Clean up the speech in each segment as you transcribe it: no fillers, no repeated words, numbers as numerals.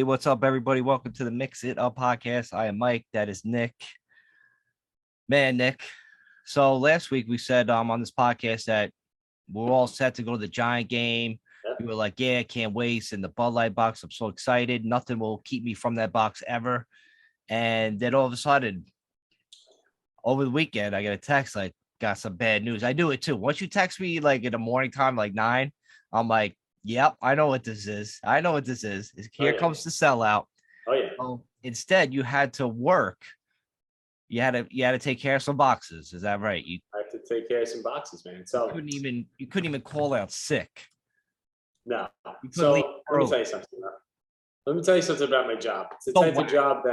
What's up, everybody? Welcome to the Mix It Up podcast. I am Mike. That is Nick. Man, Nick. So last week we said on this podcast that we're all set to go to the Giant game. Yep. We were like, yeah, can't wait. In the Bud Light box. I'm so excited. Nothing will keep me from that box ever. And then all of a sudden, over the weekend, I get a text like, got some bad news. I do it too. Once you text me like in the morning time, like 9, I'm like, yep, I know what this is. I know what this is. Here comes the sellout. Oh yeah. So instead, you had to work. You had to take care of some boxes. Is that right? I have to take care of some boxes, man. So you couldn't even call out sick. No. So let me tell you something. Let me tell you something about my job. It's the type of job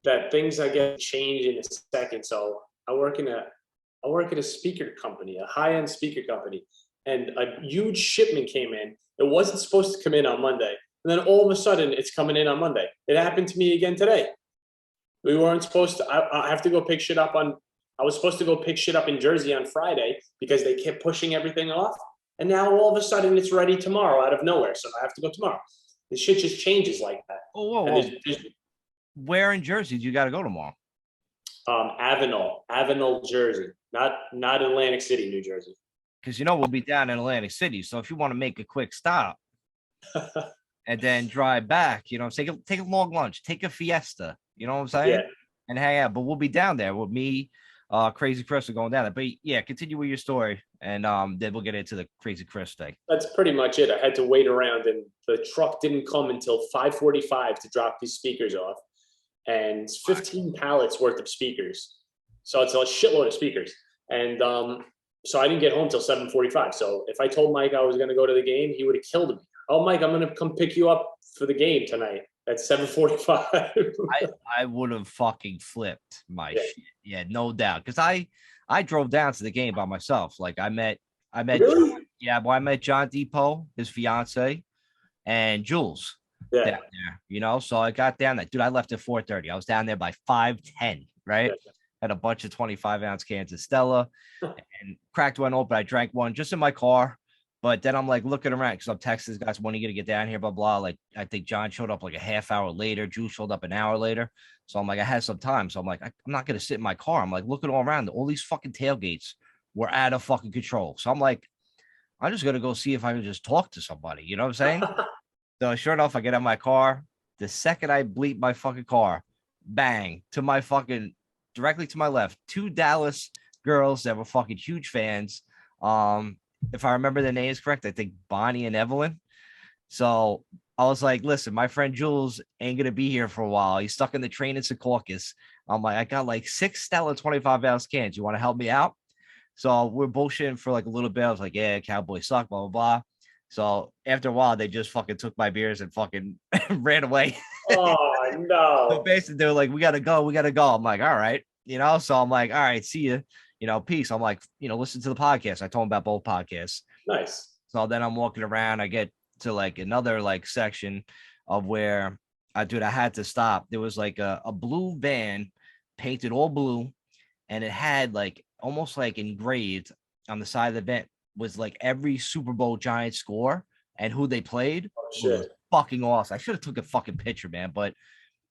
that things I get change in a second. So I work at a speaker company, a high-end speaker company, and a huge shipment came in. It wasn't supposed to come in on Monday, and then all of a sudden it's coming in on Monday. It happened to me again today. We weren't supposed to. I have to go pick shit up on. I was supposed to go pick shit up in Jersey on Friday because they kept pushing everything off, and now all of a sudden it's ready tomorrow out of nowhere. So I have to go tomorrow. The shit just changes like that. Oh, whoa. Where in Jersey do you got to go tomorrow? Avenel, Jersey, not Atlantic City, New Jersey. Because we'll be down in Atlantic City. So if you want to make a quick stop and then drive back, take a long lunch, take a fiesta, you know what I'm saying? Yeah. And hang out. But we'll be down there with me, Crazy Chris are going down there. But yeah, continue with your story, and then we'll get into the Crazy Chris thing. That's pretty much it. I had to wait around, and the truck didn't come until 5:45 to drop these speakers off. And 15 pallets worth of speakers. So it's a shitload of speakers. And so I didn't get home till 7:45. So if I told Mike I was going to go to the game, he would have killed me. Oh, Mike, I'm going to come pick you up for the game tonight at 7:45. I would have fucking flipped my shit. Yeah, no doubt. Because I drove down to the game by myself. Like I met Really? I met John Depot, his fiance, and Jules. Yeah. Down there, so I got down there. Dude, I left at 4:30. I was down there by 5:10, right? Yeah. Had a bunch of 25-ounce cans of Stella and cracked one open. I drank one just in my car. But then I'm like looking around because I'm texting guys, when are you going to get down here? Blah, blah. Like, I think John showed up like a half hour later. Jules showed up an hour later. So I'm like, I had some time. So I'm like, I'm not going to sit in my car. I'm like looking all around. All these fucking tailgates were out of fucking control. So I'm like, I'm just going to go see if I can just talk to somebody. You know what I'm saying? So sure enough, I get out my car. The second I bleep my fucking car, bang, to my fucking, directly to my left, 2 Dallas girls that were fucking huge fans. If I remember their names correct, I think Bonnie and Evelyn. So I was like, listen, my friend Jules ain't going to be here for a while. He's stuck in the train in Secaucus. I'm like, I got like 6 Stella 25-ounce cans. You want to help me out? So we're bullshitting for like a little bit. I was like, yeah, Cowboys suck, blah, blah, blah. So after a while, they just fucking took my beers and fucking ran away. Oh, no. So basically, they were like, we got to go. I'm like, all right. So I'm like, all right, see you. Peace. I'm like, listen to the podcast. I told him about both podcasts. Nice. So then I'm walking around. I get to like another like section of where I had to stop. There was like a blue van painted all blue, and it had like almost like engraved on the side of the van was like every Super Bowl Giant score and who they played. Oh, shit. Fucking awesome. I should have took a fucking picture, man. But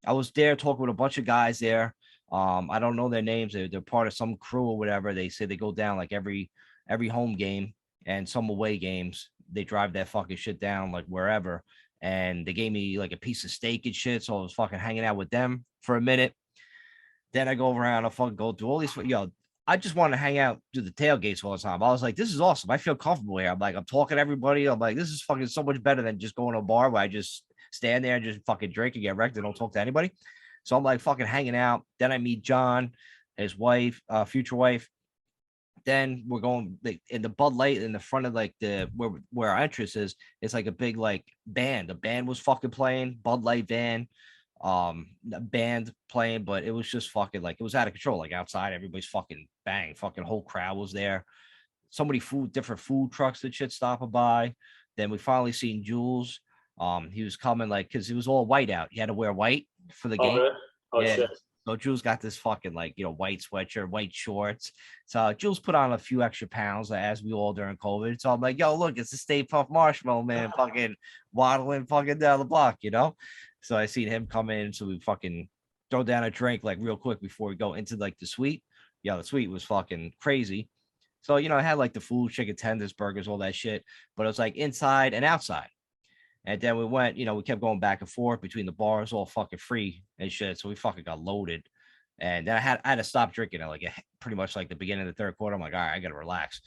I was there talking with a bunch of guys there. I don't know their names. They're part of some crew or whatever. They say they go down like every home game and some away games. They drive that fucking shit down like wherever. And they gave me like a piece of steak and shit. So I was fucking hanging out with them for a minute. Then I go around. I fucking go through all these. I just want to hang out, do the tailgates all the time. I was like, this is awesome. I feel comfortable here. I'm like, I'm talking to everybody. I'm like, this is fucking so much better than just going to a bar where I just stand there and just fucking drink and get wrecked and don't talk to anybody. So I'm like fucking hanging out. Then I meet John, his wife, future wife. Then we're going in the Bud Light in the front of like the where our entrance is. It's like a big like band. The band was fucking playing, Bud Light band. Band playing, but it was just fucking like it was out of control. Like outside, everybody's fucking bang, fucking whole crowd was there. So many different food trucks and shit stopping by. Then we finally seen Jules. He was coming like because he was all white out. He had to wear white for the game. Really? Oh, yeah. shit. So Jules got this fucking like, white sweatshirt, white shorts. So Jules put on a few extra pounds as we all during COVID. So I'm like, yo, look, it's the Stay Puft Marshmallow Man fucking waddling fucking down the block, So I seen him come in. So we fucking throw down a drink like real quick before we go into like the suite. Yeah, the suite was fucking crazy. So, I had like the food, chicken tenders, burgers, all that shit, but it was like inside and outside. And then we went, we kept going back and forth between the bars, all fucking free and shit. So we fucking got loaded. And then I had to stop drinking at like pretty much like the beginning of the third quarter. I'm like, all right, I gotta relax.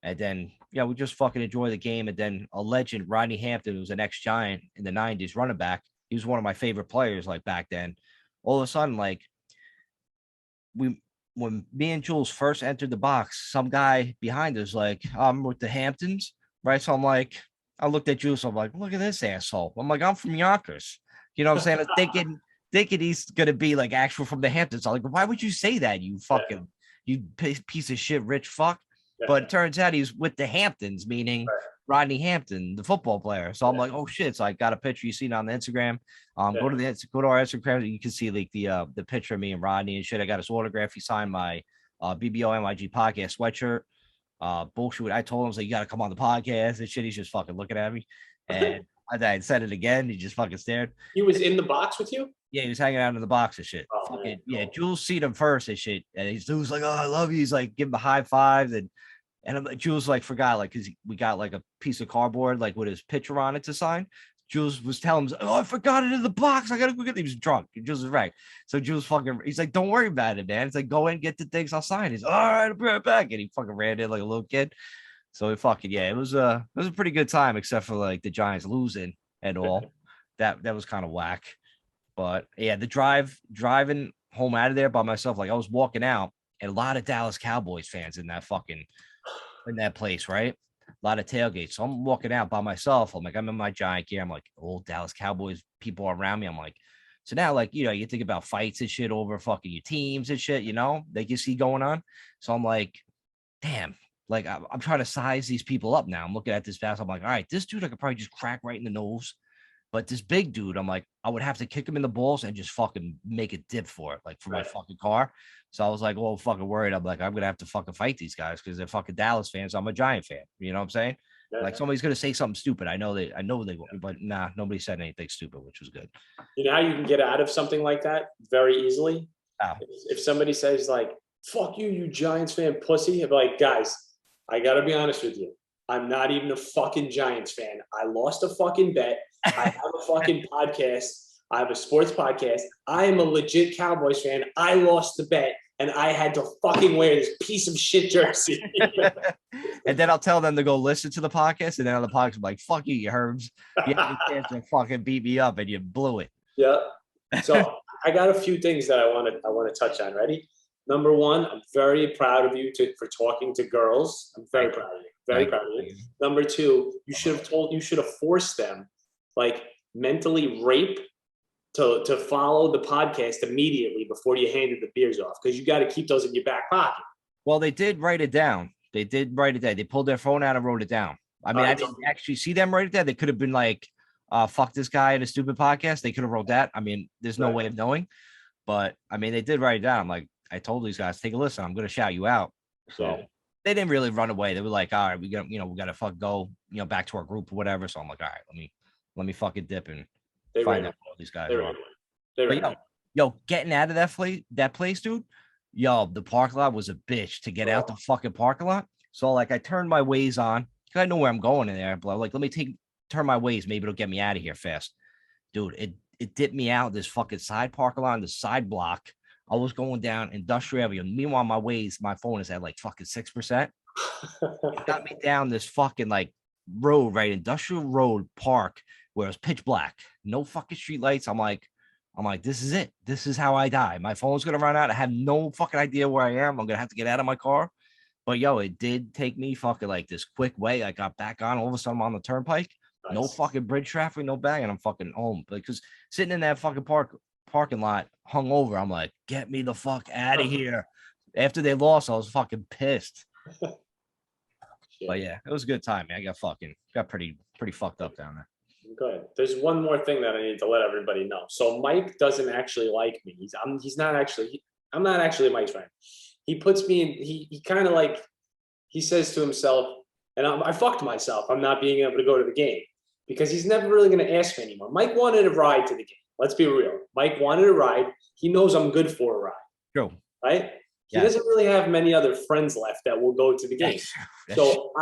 And then, we just fucking enjoy the game. And then a legend, Rodney Hampton, who was an ex-Giant in the 90s, running back. He was one of my favorite players like back then. All of a sudden, like when me and Jules first entered the box, some guy behind us, like, I'm with the Hamptons, right? So I'm like, I looked at Jules, I'm like, look at this asshole. I'm like, I'm from Yonkers. You know what I'm saying? Thinking he's gonna be like actual from the Hamptons. I'm like, why would you say that? You fucking you piece of shit, rich fuck. But it turns out he's with the Hamptons, meaning Rodney Hampton, the football player. So I'm like, oh shit. So I got a picture you seen on the Instagram. Go to our Instagram. You can see like the picture of me and Rodney and shit. I got his autograph. He signed my BBOMIG podcast sweatshirt. Bullshit. I told him, so you got to come on the podcast and shit. He's just fucking looking at me. And I said it again. He just fucking stared. He was in the box with you? Yeah, he was hanging out in the box and shit. Oh, fucking, yeah, Jules seen him first and shit. And he's like, oh, I love you. He's like, give him a high five. And I'm like, Jules like forgot, like, because we got like a piece of cardboard, like with his picture on it to sign. Jules was telling him, oh, I forgot it in the box. I gotta go get it. He was drunk. Jules was right. So Jules fucking, he's like, don't worry about it, man. It's like, go in, get the things, I'll sign. He's all right, I'll be right back. And he fucking ran in like a little kid. So it fucking, yeah, it was a pretty good time, except for like the Giants losing and all. That was kind of whack. But yeah, the driving home out of there by myself, like I was walking out, and a lot of Dallas Cowboys fans in that place, right? A lot of tailgates. So I'm walking out by myself. I'm like, I'm in my Giant gear. I'm like, old Dallas Cowboys people around me. I'm like, so now, like, you think about fights and shit over fucking your teams and shit, that you see going on. So I'm like, damn, like I'm trying to size these people up now. I'm looking at this fast. I'm like, all right, this dude I could probably just crack right in the nose. But this big dude, I'm like, I would have to kick him in the balls and just fucking make a dip for it, like for my fucking car. So I was like, well, fucking worried. I'm like, I'm gonna have to fucking fight these guys because they're fucking Dallas fans. I'm a Giant fan. You know what I'm saying? Like somebody's gonna say something stupid. I know they won't, but nah, nobody said anything stupid, which was good. You know how you can get out of something like that very easily? Oh. If somebody says like, fuck you, you Giants fan pussy, I'm like, guys, I gotta be honest with you. I'm not even a fucking Giants fan. I lost a fucking bet. I have a fucking podcast. I have a sports podcast. I am a legit Cowboys fan. I lost the bet and I had to fucking wear this piece of shit jersey. And then I'll tell them to go listen to the podcast. And then on the podcast, I'm like, fuck you, you herbs. You had a chance to fucking beat me up and you blew it. Yeah. So I got a few things that I want to touch on. Ready? Number one, I'm very proud of you for talking to girls. I'm very proud of you. Very proud of you. Number two, you should have forced them, like mentally rape to follow the podcast immediately before you handed the beers off, because you got to keep those in your back pocket. Well, they did write it down. They pulled their phone out and wrote it down. I mean, I didn't actually see them write it down. They could have been like, fuck this guy in a stupid podcast. They could have wrote that. I mean, there's no way of knowing. But I mean, they did write it down. I'm like, I told these guys, take a listen. I'm going to shout you out. So they didn't really run away. They were like, all right, we got to fuck go, back to our group or whatever. So I'm like, all right, let me fucking dip and find out what these guys are. But yo, getting out of that place, dude. Yo, the parking lot was a bitch to get out the fucking parking lot. So like I turned my Waze on. I know where I'm going in there, but I'm like, let me turn my Waze. Maybe it'll get me out of here fast. Dude, it dipped me out this fucking side parking lot on the side block. I was going down Industrial Avenue. Meanwhile, my Waze, my phone is at like fucking 6%. It got me down this fucking like road, right? Industrial Road Park, where it was pitch black. No fucking street lights. I'm like, this is it. This is how I die. My phone's gonna run out. I have no fucking idea where I am. I'm gonna have to get out of my car. But yo, it did take me fucking like this quick way. I got back on. All of a sudden, I'm on the turnpike. Nice. No fucking bridge traffic, no bang, and I'm fucking home. Because sitting in that fucking parking lot hungover, I'm like, get me the fuck out of here. After they lost, I was fucking pissed. But yeah, it was a good time, man. I got pretty fucked up down there. Good. There's one more thing that I need to let everybody know. So Mike doesn't actually like me. I'm not actually Mike's friend. He puts me in. He kind of like he says to himself, and I fucked myself. I'm not being able to go to the game because he's never really going to ask me anymore. Mike wanted a ride to the game. Let's be real. Mike wanted a ride. He knows I'm good for a ride. True. Right? He Yes. doesn't really have many other friends left that will go to the game. So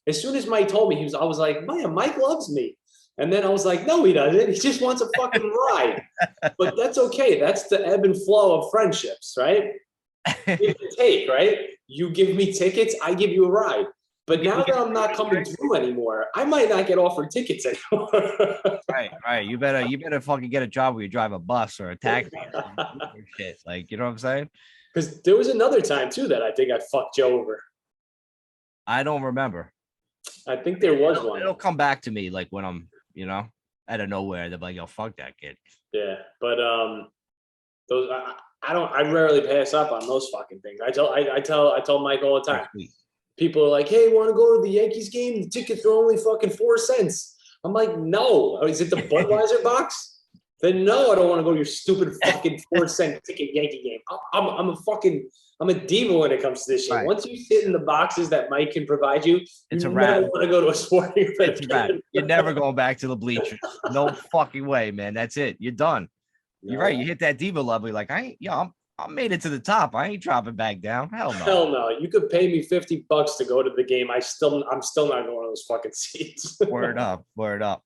as soon as Mike told me, I was like, man, Mike loves me. And then I was like, no, he doesn't. He just wants a fucking ride. But that's okay. That's the ebb and flow of friendships, right? Give and take, right? You give me tickets, I give you a ride. But now that I'm not coming through anymore, I might not get offered tickets anymore. Right. You better fucking get a job where you drive a bus or a taxi or shit. Like, you know what I'm saying? Because there was another time too that I think I fucked Joe over. I don't remember. I think there was one. It'll come back to me like when I'm, out of nowhere. They're like, "Yo, fuck that kid." Yeah, but those I rarely pass up on those fucking things. I tell Mike all the time. People are like, "Hey, want to go to the Yankees game? The tickets are only fucking 4 cents." I'm like, "No, is it the Budweiser box?" Then no, I don't want to go to your stupid fucking 4-cent ticket Yankee game. I'm a diva when it comes to this shit. Right. Once you sit in the boxes that Mike can provide you, it's you a never wrap. want to go to a sporting event. It's a wrap. You're never going back to the bleachers. No fucking way, man. That's it. You're done. You're right. You hit that diva level. You're like, I made it to the top. I ain't dropping back down. Hell no. Hell no. You could pay me $50 to go to the game. I'm still not going to those fucking seats. Word up.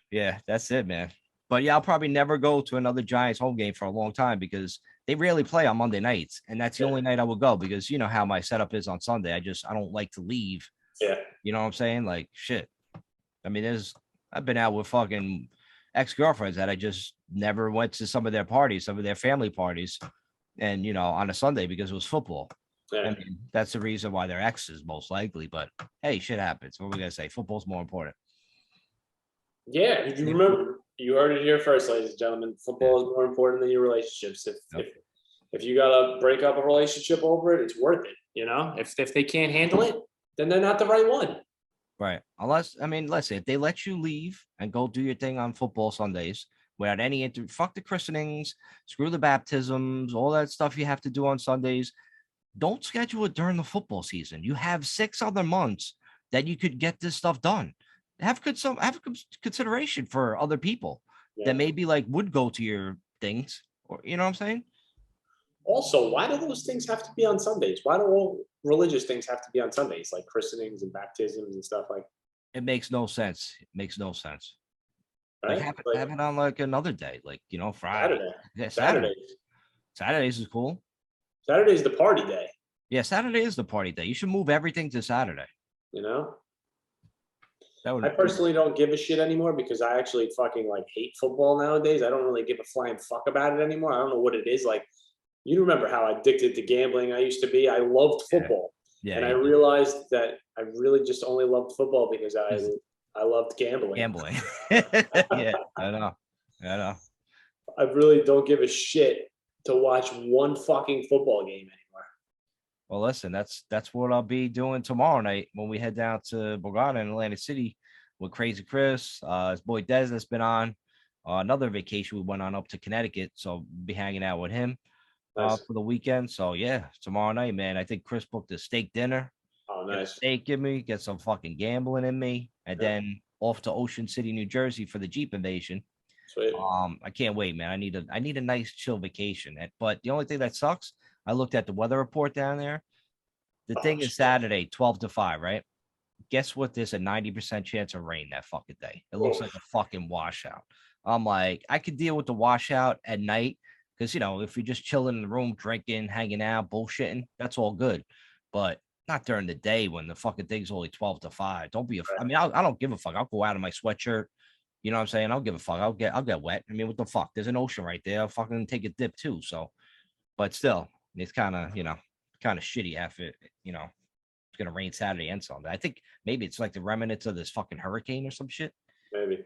Yeah, that's it, man. But yeah, I'll probably never go to another Giants home game for a long time because they rarely play on Monday nights. And that's the only night I would go because you know how my setup is on Sunday. I don't like to leave. Yeah. You know what I'm saying? Like, shit. I mean, I've been out with fucking ex-girlfriends that I just never went to some of their parties, some of their family parties. And, on a Sunday because it was football. Yeah. I mean, that's the reason why they're exes most likely. But hey, shit happens. What are we going to say? Football's more important. Yeah. You remember, you heard it here first, ladies and gentlemen. Football is more important than your relationships. If you got to break up a relationship over it, it's worth it. If they can't handle it, then they're not the right one. Right. Listen, if they let you leave and go do your thing on football Sundays without any fuck the christenings, screw the baptisms, all that stuff you have to do on Sundays. Don't schedule it during the football season. You have 6 other months that you could get this stuff done. Have consideration for other people that maybe would go to your things, or you know what I'm saying? Also, why do those things have to be on Sundays? Why do all religious things have to be on Sundays, like christenings and baptisms and stuff like? It makes no sense. It makes no sense. Right? Have it on another day, Friday. Saturday. Yeah, Saturday. Saturdays is cool. Saturday's the party day. Yeah, Saturday is the party day. You should move everything to Saturday. I personally don't give a shit anymore because I actually fucking hate football nowadays. I don't really give a flying fuck about it anymore. I don't know what it is. You remember how addicted to gambling I used to be. I loved football. Yeah. And I realized that I really just only loved football because I loved gambling. Yeah, I know. I really don't give a shit to watch one fucking football game anymore. Well, listen, that's what I'll be doing tomorrow night when we head down to Borgata in Atlantic City with Crazy Chris, his boy Des that's been on another vacation we went on up to Connecticut, so I'll be hanging out with him for the weekend. So yeah, tomorrow night, man. I think Chris booked a steak dinner. Oh, nice. Get a steak in me, get some fucking gambling in me, and then off to Ocean City, New Jersey for the Jeep invasion. Sweet. I can't wait, man. I need a nice chill vacation. But the only thing that sucks, I looked at the weather report down there. The thing is Saturday, 12 to 5, right? Guess what? There's a 90% chance of rain that fucking day. It looks like a fucking washout. I'm like, I could deal with the washout at night because, if you're just chilling in the room, drinking, hanging out, bullshitting, that's all good. But not during the day when the fucking thing's only 12 to 5. Don't be I don't give a fuck. I'll go out in my sweatshirt. You know what I'm saying? I'll give a fuck. I'll get wet. I mean, what the fuck? There's an ocean right there. I'll fucking take a dip too. So, but still, it's kind of, shitty after, it's going to rain Saturday and Sunday. I think maybe it's like the remnants of this fucking hurricane or some shit. Maybe.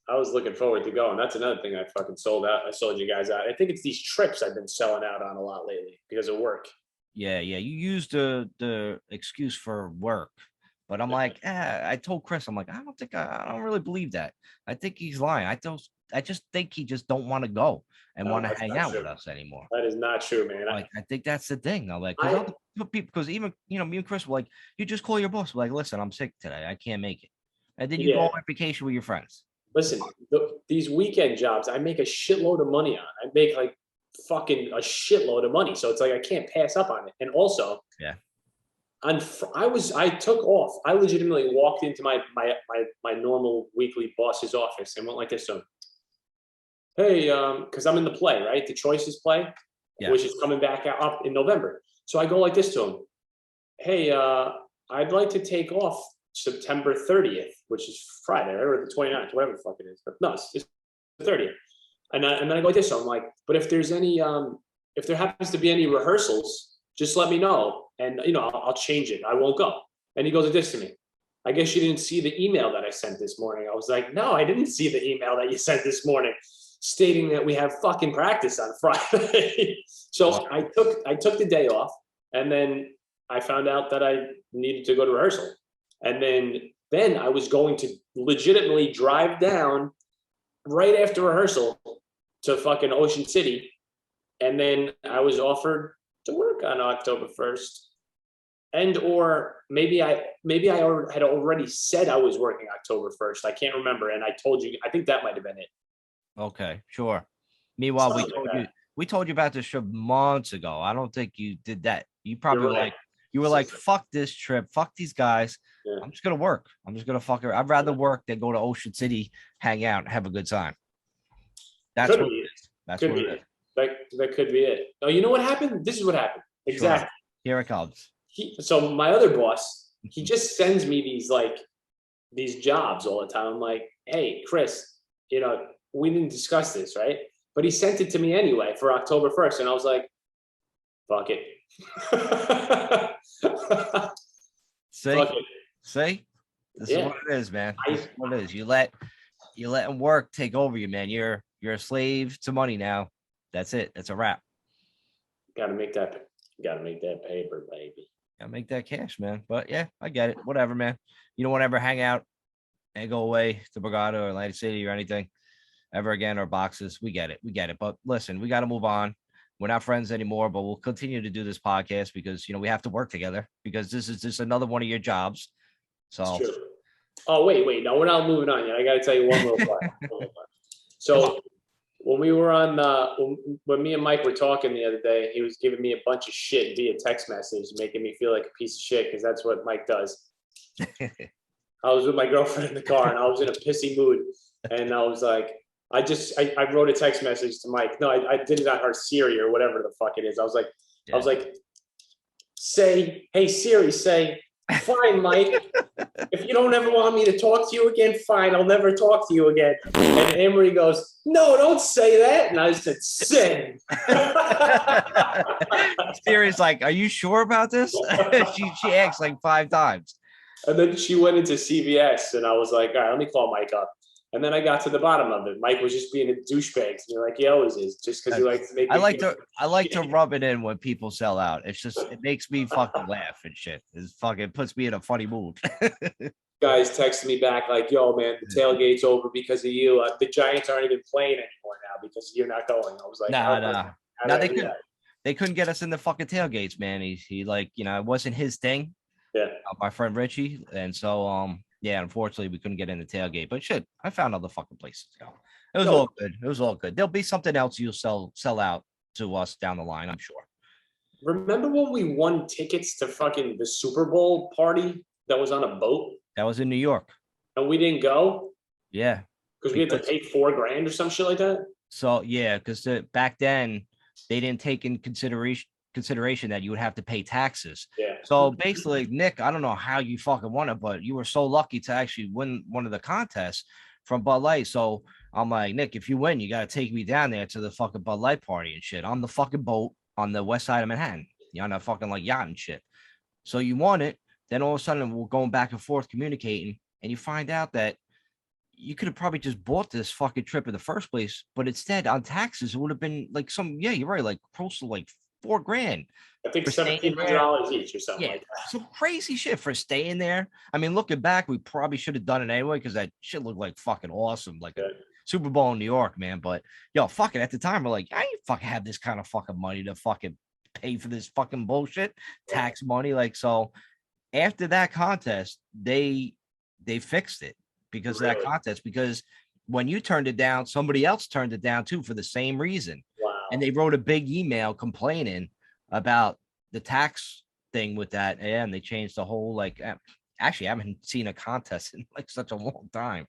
I was looking forward to going. That's another thing I fucking sold out. I sold you guys out. I think it's these trips I've been selling out on a lot lately because of work. Yeah. You used the excuse for work. But I'm like, I told Chris, I'm like, I don't really believe that. I think he's lying. I just think he just don't want to go and want to That's hang not out true. with us anymore. That is not true, man. Like, I think that's the thing. I'm like, because I other people, because even me and Chris were like, you just call your boss, like, listen, I'm sick today, I can't make it, and then you go yeah. on vacation with your friends. Listen, these weekend jobs, I make a shitload of money on. I make like fucking a shitload of money, so it's like I can't pass up on it. And also, Yeah. I took off. I legitimately walked into my normal weekly boss's office and went like this to him. Hey, because I'm in the play, right? The Choices play, Yeah. which is coming back up in November. So I go like this to him. Hey, I'd like to take off September 30th, which is Friday, right? Or the 29th, whatever the fuck it is. But no, it's the 30th. And then I go like this. So I'm like, but if there's any, if there happens to be any rehearsals, just let me know. And, I'll change it. I won't go. And he goes like this to me. I guess you didn't see the email that I sent this morning. I was like, no, I didn't see the email that you sent this morning stating that we have fucking practice on Friday. So I took the day off, and then I found out that I needed to go to rehearsal. And then I was going to legitimately drive down right after rehearsal to fucking Ocean City. And then I was offered to work on October 1st. And or maybe I had already said I was working October 1st. I can't remember. And I told you, I think that might have been it. Okay, sure. Meanwhile, we told you about this trip months ago. I don't think you did that. You probably You're right. you were like, fuck this trip, fuck these guys. Yeah. I'm just gonna work. I'm just gonna fuck her. I'd rather work than go to Ocean City, hang out, and have a good time. That's Could what be it is. That's Could what be it is. that could be it. Oh, you know what happened? This is what happened. Exactly. Sure. Here it comes. So my other boss, he just sends me these jobs all the time. I'm like, hey, Chris, we didn't discuss this, right? But he sent it to me anyway for October 1st. And I was like, fuck it. See? Fuck it. See? This is what it is, man. This is what it is. You letting work take over you, man. You're a slave to money now. That's it. That's a wrap. Gotta make that paper, baby. Gotta make that cash, man. But yeah, I get it. Whatever, man. You don't want to ever hang out and go away to Borgata or Atlantic City or anything ever again, or boxes. We get it. We get it. But listen, we got to move on. We're not friends anymore, but we'll continue to do this podcast because we have to work together, because this is just another one of your jobs. So oh, wait. No, we're not moving on yet. I gotta tell you one little part. So when we were on when me and Mike were talking the other day, he was giving me a bunch of shit via text message, making me feel like a piece of shit, because that's what Mike does. I was with my girlfriend in the car and I was in a pissy mood, and I was like, I wrote a text message to Mike. No, I did it on her Siri or whatever the fuck it is. I was like, say, hey Siri, say, fine, Mike. If you don't ever want me to talk to you again, fine, I'll never talk to you again. And Emery goes, no, don't say that. And I said, send. Siri's like, are you sure about this? she asked like 5 times. And then she went into CVS, and I was like, all right, let me call Mike up. And then I got to the bottom of it. Mike was just being a douchebag. You're like, he always is, just because he likes to make. I like to rub it in when people sell out. It's just, it makes me fucking laugh and shit. It fucking puts me in a funny mood. Guys texted me back like, yo, man, the tailgate's over because of you. The Giants aren't even playing anymore now because you're not going. I was like, nah. They couldn't get us in the fucking tailgates, man. He like, it wasn't his thing. Yeah. My friend Richie. And so, yeah, unfortunately we couldn't get in the tailgate, but shit, I found other fucking places to go. It was all good. It was all good. There'll be something else you'll sell out to us down the line, I'm sure. Remember when we won tickets to fucking the Super Bowl party that was on a boat? That was in New York. And we didn't go? Yeah. Because we had to pay $4,000 or some shit like that? So yeah, because back then they didn't take in consideration that you would have to pay taxes. Yeah. So basically, Nick, I don't know how you fucking won it, but you were so lucky to actually win one of the contests from Bud Light. So I'm like, Nick, if you win, you got to take me down there to the fucking Bud Light party and shit on the fucking boat on the west side of Manhattan. On that fucking like yacht and shit. So you won it. Then all of a sudden we're going back and forth communicating, and you find out that you could have probably just bought this fucking trip in the first place, but instead on taxes, it would have been like you're right, like close to like $4,000. I think For staying there. $1,700 each or something Yeah, like that. some crazy shit for staying there. I mean, looking back, we probably should have done it anyway because that shit looked like fucking awesome, like a Super Bowl in New York, man. But yo, fucking at the time, we're like, I ain't fucking have this kind of fucking money to fucking pay for this fucking bullshit, tax money. Like, so after that contest, they fixed it because of that contest. Because when you turned it down, somebody else turned it down too for the same reason. Wow. And they wrote a big email complaining about the tax thing with that. And they changed the whole, like, actually, I haven't seen a contest in like such a long time.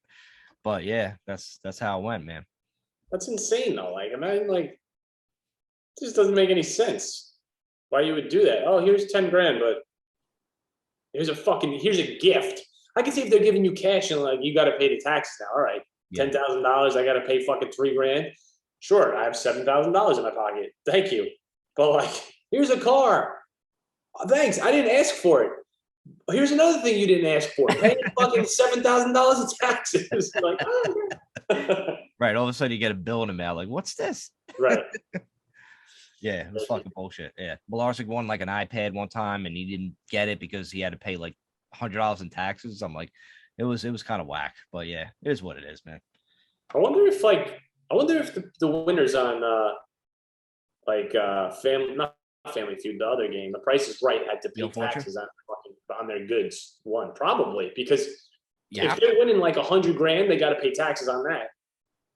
But yeah, that's how it went, man. That's insane though. Like, imagine, like, it just doesn't make any sense why you would do that. Oh, here's 10 grand, but here's a gift. I can see if they're giving you cash and like, you got to pay the taxes now. All right, $10,000. I got to pay fucking $3,000. Sure, I have $7,000 in my pocket. Thank you. But like, here's a car. Oh, thanks. I didn't ask for it. Here's another thing you didn't ask for. Pay fucking $7,000 in taxes. Like, oh, right. All of a sudden you get a bill in the mail. Like, what's this? Right. Yeah, it was fucking bullshit. Yeah. Balarsik won like an iPad one time and he didn't get it because he had to pay like $100 in taxes. I'm like, it was kind of whack. But yeah, it is what it is, man. I wonder if the winners on Family Feud, the other game, The Price is Right, had to pay taxes on their goods won. Probably because if they're winning like 100 grand, they got to pay taxes on that.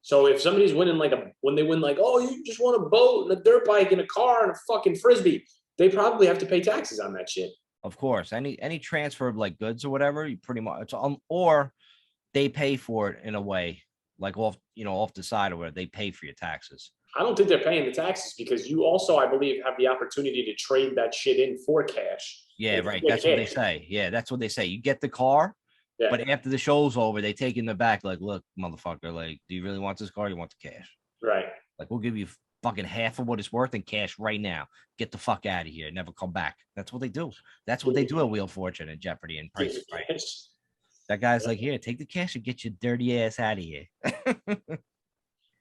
So if somebody's winning when they win like, oh, you just won a boat and a dirt bike and a car and a fucking frisbee, they probably have to pay taxes on that shit. Of course, any transfer of like goods or whatever, you pretty much or they pay for it in a way, like off the side or where they pay for your taxes. I don't think they're paying the taxes because you also, I believe, have the opportunity to trade that shit in for cash. Yeah, right. That's what they say. Yeah, that's what they say. You get the car, but after the show's over, they take it in the back. Like, look, motherfucker, like, do you really want this car? Or you want the cash? Right. Like, we'll give you fucking half of what it's worth in cash right now. Get the fuck out of here. Never come back. That's what they do. That's what they do at Wheel of Fortune and Jeopardy and Price Right. That guy's like, here, take the cash and get your dirty ass out of here.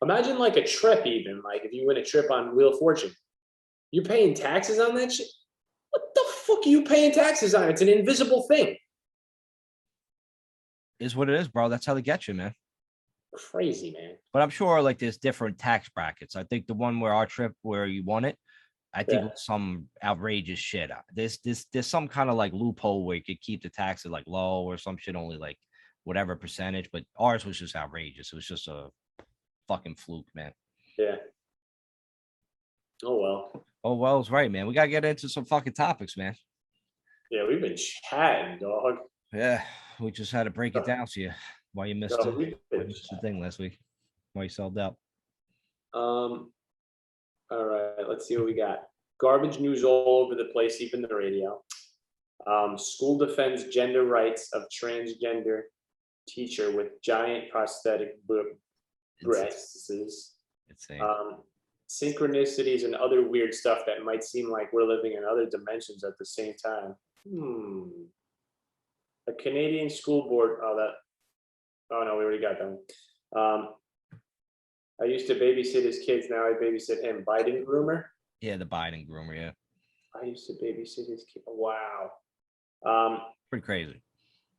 Imagine like a trip, even like if you win a trip on Wheel of Fortune, you're paying taxes on that shit. What the fuck are you paying taxes on? It's an invisible thing. Is what it is, bro. That's how they get you, man. Crazy, man. But I'm sure like there's different tax brackets. I think the one where our trip where you won it, I think it was some outrageous shit. There's some kind of like loophole where you could keep the taxes like low or some shit, only like whatever percentage. But ours was just outrageous. It was just a fucking fluke, man. Yeah. Oh well. Oh well, it's right, man. We gotta get into some fucking topics, man. Yeah, we've been chatting, dog. Yeah, we just had to break it down to you. Why you missed the thing last week? Why you sold out? All right, let's see what we got. Garbage news all over the place, even the radio. School defends gender rights of transgender teacher with giant prosthetic breasts. Insane. Synchronicities and other weird stuff that might seem like we're living in other dimensions at the same time. A Canadian school board. Oh no, we already got them. I used to babysit his kids. Now I babysit him. Biden groomer. Yeah, the Biden groomer. Yeah. I used to babysit his kid. Wow. Pretty crazy.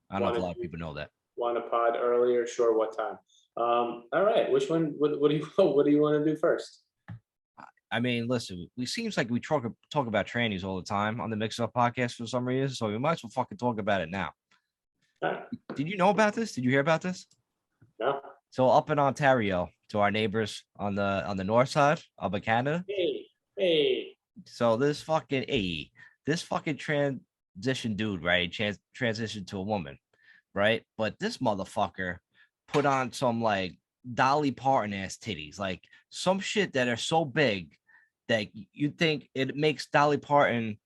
I don't know if a lot of people know that. Want a pod earlier? Sure. What time? All right. Which one? What do you want to do first? I mean, listen, it seems like we talk about trannies all the time on the Mix Up podcast for some reason, so we might as well fucking talk about it now. Did you know about this? Did you hear about this? No. So up in Ontario, to our neighbors on the north side of Canada. Hey. So this fucking transition dude, right? Transitioned to a woman, right? But this motherfucker put on some like Dolly Parton ass titties, like some shit that are so big that you think it makes Dolly Parton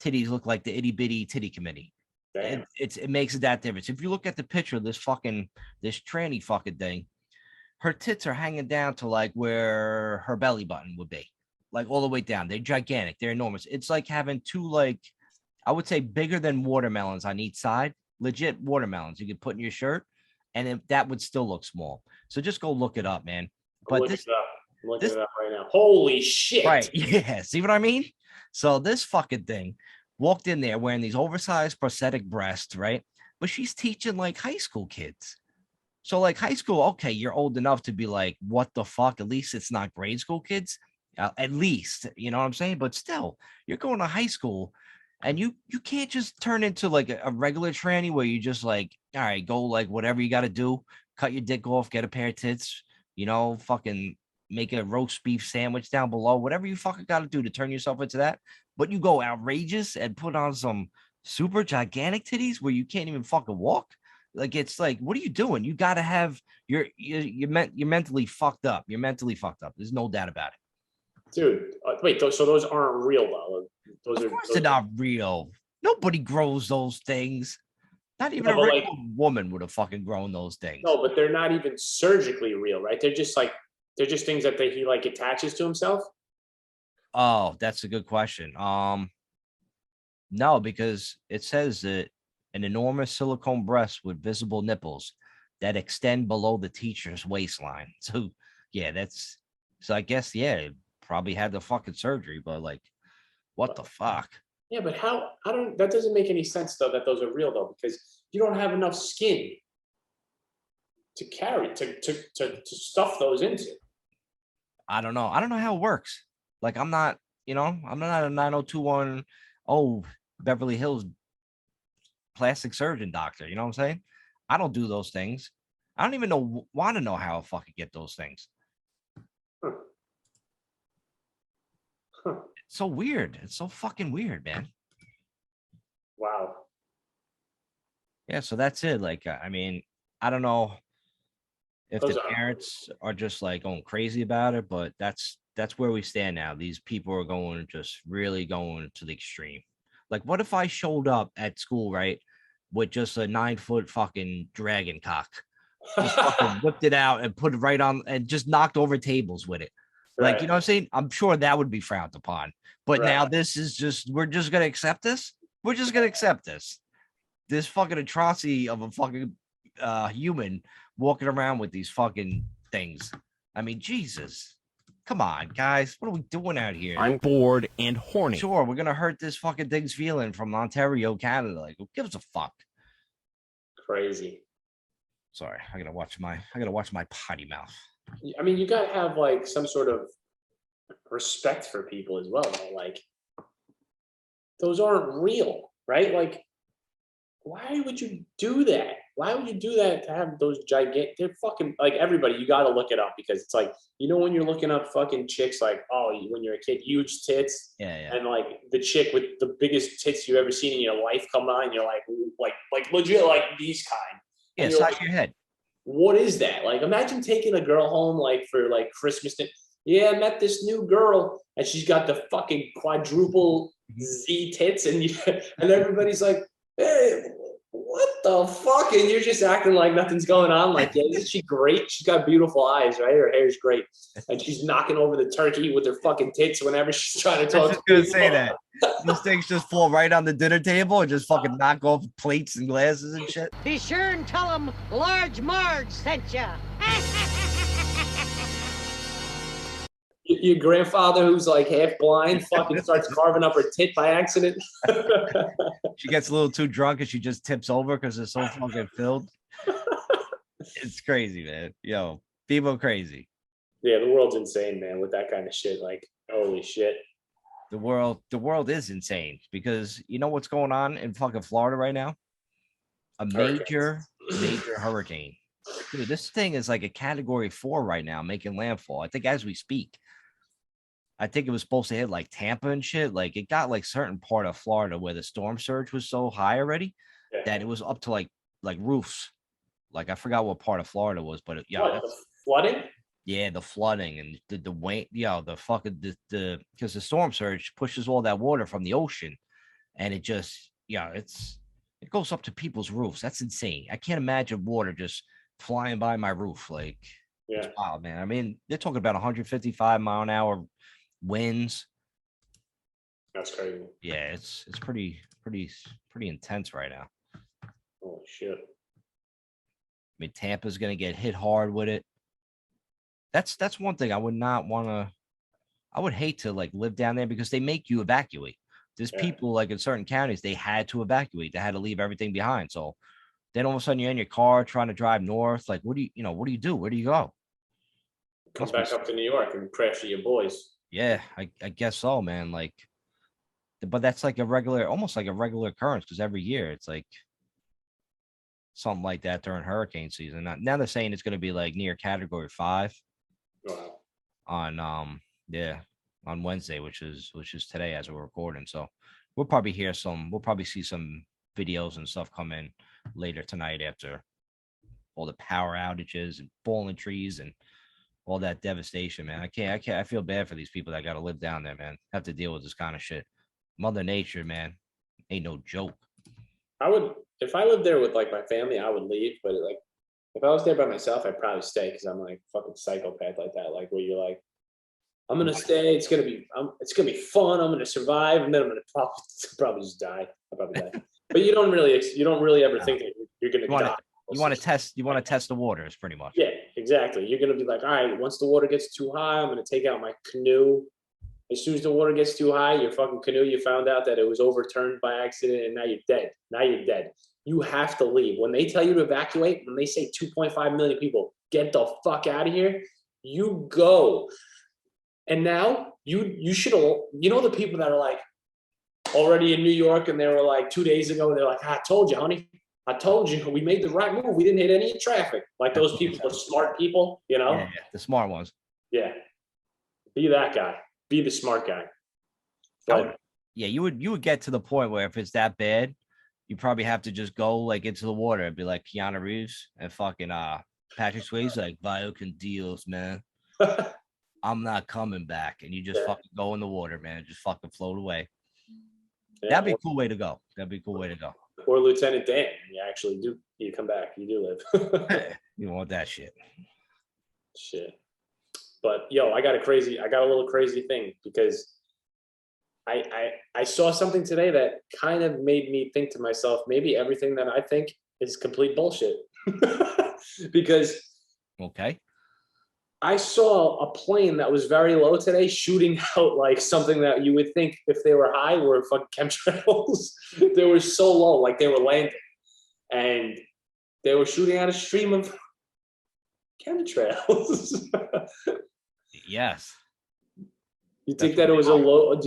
titties look like the itty bitty titty committee. It makes it that difference. If you look at the picture of this tranny fucking thing, her tits are hanging down to like where her belly button would be, like all the way down. They're gigantic. They're enormous. It's like having two, like, I would say bigger than watermelons on each side, legit watermelons you could put in your shirt, and that would still look small. So just go look it up, man. But look it up right now. Holy shit. Right. Yeah. See what I mean? So this fucking thing walked in there wearing these oversized prosthetic breasts, right? But she's teaching like high school kids. So like high school, okay, you're old enough to be like, what the fuck? At least it's not grade school kids. At least, you know what I'm saying? But still, you're going to high school and you can't just turn into like a regular tranny where you just like, all right, go like whatever you got to do, cut your dick off, get a pair of tits, fucking make a roast beef sandwich down below, whatever you fucking got to do to turn yourself into that. But you go outrageous and put on some super gigantic titties where you can't even fucking walk. Like it's like, what are you doing? You got to have you're mentally fucked up. You're mentally fucked up. There's no doubt about it. Dude, wait, so those aren't real though. Of course, they're not real. Nobody grows those things. Not even a but regular woman would have fucking grown those things. No, but they're not even surgically real, right? They're just things that he like attaches to himself. Oh, that's a good question. No, because it says that an enormous silicone breast with visible nipples that extend below the teacher's waistline. So yeah, I guess probably had the fucking surgery, but like, what the fuck? Yeah, but how? I don't. That doesn't make any sense though. That those are real though, because you don't have enough skin to carry to stuff those into. I don't know. I don't know how it works. Like, I'm not a 9021 Beverly Hills plastic surgeon doctor. You know what I'm saying? I don't do those things. I don't even want to know how I fucking get those things. Huh. Huh. It's so weird. It's so fucking weird, man. Wow. Yeah, so that's it. Like, I mean, I don't know if Those the parents are just like going crazy about it, but that's where we stand now. These people are really going to the extreme. Like, what if I showed up at school, right, with just a 9-foot fucking dragon cock, just fucking whipped it out and put it right on and just knocked over tables with it? Like, you know what I'm saying? I'm sure that would be frowned upon. But now this is we're just gonna accept this. We're just gonna accept this fucking atrocity of a fucking human walking around with these fucking things. I mean, Jesus. Come on, guys. What are we doing out here? I'm bored and horny. Sure, we're gonna hurt this fucking thing's feeling from Ontario, Canada. Like, who gives a fuck? Crazy. Sorry, I gotta watch my potty mouth. I mean, you gotta have like some sort of respect for people as well. Like, those aren't real, right? Like, why would you do that? Why would you do that to have those gigantic? They're fucking like everybody. You got to look it up because it's like, when you're looking up fucking chicks, like, when you're a kid, huge tits, and like the chick with the biggest tits you ever seen in your life come on, and you're like legit, like these kind. Yeah, size your head. What is that? Like, imagine taking a girl home like for like Christmas. I met this new girl, and she's got the fucking quadruple Z tits, and everybody's like, hey, what the fuck? And you're just acting like nothing's going on. Like, yeah, isn't she great? She's got beautiful eyes, right? Her hair's great. And she's knocking over the turkey with her fucking tits whenever she's trying to talk. I was just gonna say that. Those things just fall right on the dinner table and just fucking knock off plates and glasses and shit. Be sure and tell them Large Marge sent ya. Your grandfather, who's like half blind, fucking starts carving up her tit by accident. She gets a little too drunk and she just tips over because it's so fucking filled. It's crazy, man. Yo, people are crazy. Yeah, the world's insane, man, with that kind of shit. Like, holy shit. The world is insane because you know what's going on in fucking Florida right now? A major hurricane. Dude, this thing is like a category 4 right now, making landfall. I think as we speak. I think it was supposed to hit like Tampa and shit. Like it got like certain part of Florida where the storm surge was so high already that it was up to like roofs. Like I forgot what part of Florida was, but the flooding? Yeah, the flooding and the weight, the fucking because the storm surge pushes all that water from the ocean, and it just it goes up to people's roofs. That's insane. I can't imagine water just flying by my roof. Like, it's wild, man. I mean, they're talking about 155-mile-an-hour winds. That's crazy. Yeah, it's pretty intense right now. Holy shit. I mean, Tampa's gonna get hit hard with it. That's one thing I would not want to I would hate to like live down there because they make you evacuate. There's people like in certain counties, they had to evacuate. They had to leave everything behind. So then all of a sudden you're in your car trying to drive north. Like, what do you do? Where do you go? Come back up to New York and crash at your boys. Yeah, I guess so, man. Like, but that's like a regular, almost like a regular occurrence because every year it's like something like that during hurricane season. Now they're saying it's going to be like near Category 5 Wow. on on Wednesday, which is today as we're recording. So we'll probably see some videos and stuff come in later tonight after all the power outages and falling trees and all that devastation, man. I feel bad for these people that got to live down there, man. Have to deal with this kind of shit. Mother Nature, man, ain't no joke. If I lived there with like my family, I would leave. But like, if I was there by myself, I'd probably stay because I'm like fucking psychopath like that. Like where you're like, I'm gonna stay. It's gonna be fun. I'm gonna survive, and then I'm gonna probably just die. I'll probably die. But you don't really ever think that you're gonna die. You want to test the waters, pretty much. Yeah, exactly. You're gonna be like, all right, once the water gets too high, I'm gonna take out my canoe. As soon as the water gets too high, your fucking canoe, you found out that it was overturned by accident, and now you're dead. Now you're dead. You have to leave. When they tell you to evacuate, when they say 2.5 million people, get the fuck out of here, you go. And now you should all, the people that are like already in New York and they were like 2 days ago, they're like, I told you, honey. I told you we made the right move. We didn't hit any traffic. Like those people, the smart people, Yeah, the smart ones. Yeah. Be that guy. Be the smart guy. But you would get to the point where if it's that bad, you probably have to just go like into the water and be like Keanu Reeves and fucking Patrick Swayze, like Bio con Dios, man. I'm not coming back. And you just fucking go in the water, man. Just fucking float away. Yeah, that'd be a cool way to go. Or Lieutenant Dan. You come back. You do live. You want that shit. Shit. But yo, I got a little crazy thing because I saw something today that kind of made me think to myself, maybe everything that I think is complete bullshit. Because I saw a plane that was very low today shooting out like something that you would think if they were high were fucking chemtrails. They were so low, like they were landing. And they were shooting out a stream of chemtrails. Yes. You think that it was a low?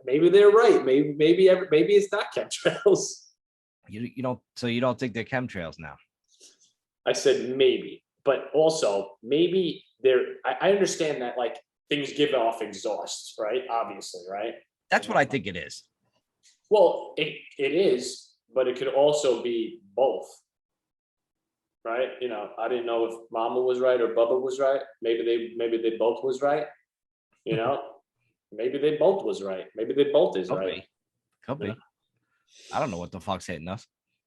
Maybe they're right. Maybe it's not chemtrails. You don't think they're chemtrails now? I said maybe, but also maybe I understand that like things give off exhaust, right? Obviously, right? That's what I think it is. Well, it is, but it could also be both. Right? I didn't know if Mama was right or Bubba was right. Maybe they both was right. Maybe they both was right. Maybe they both is right. Could be. I don't know what the fuck's hitting us.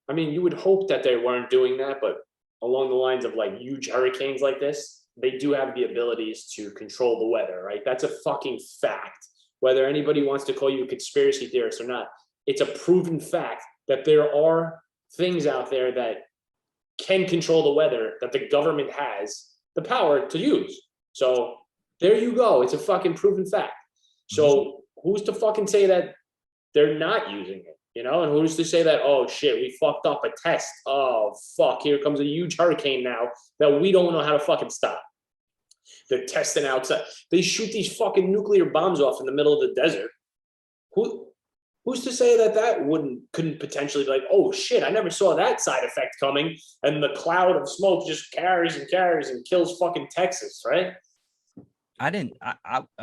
I mean, you would hope that they weren't doing that, but along the lines of like huge hurricanes like this, they do have the abilities to control the weather, right? That's a fucking fact. Whether anybody wants to call you a conspiracy theorist or not, it's a proven fact that there are things out there that can control the weather that the government has the power to use. So there you go. It's a fucking proven fact. So who's to fucking say that they're not using it? And who's to say that, oh shit, we fucked up a test. Oh fuck, here comes a huge hurricane now that we don't know how to fucking stop. They're testing outside. They shoot these fucking nuclear bombs off in the middle of the desert. Who's to say that couldn't potentially be like, oh shit, I never saw that side effect coming, and the cloud of smoke just carries and kills fucking Texas, right? I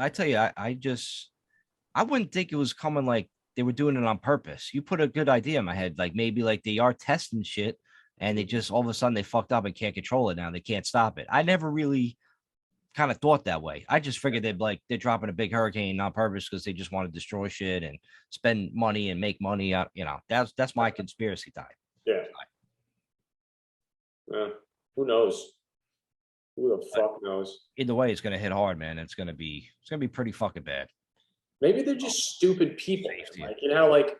tell you, I wouldn't think it was coming like they were doing it on purpose. You put a good idea in my head, like maybe like they are testing shit and they just all of a sudden they fucked up and can't control it now. They can't stop it. I never really kind of thought that way. I just figured they're dropping a big hurricane on purpose because they just want to destroy shit and spend money and make money. That's my conspiracy type. Yeah. Who knows? Who the fuck knows? Either way, it's gonna hit hard, man. It's gonna be pretty fucking bad. Maybe they're just stupid people. Like like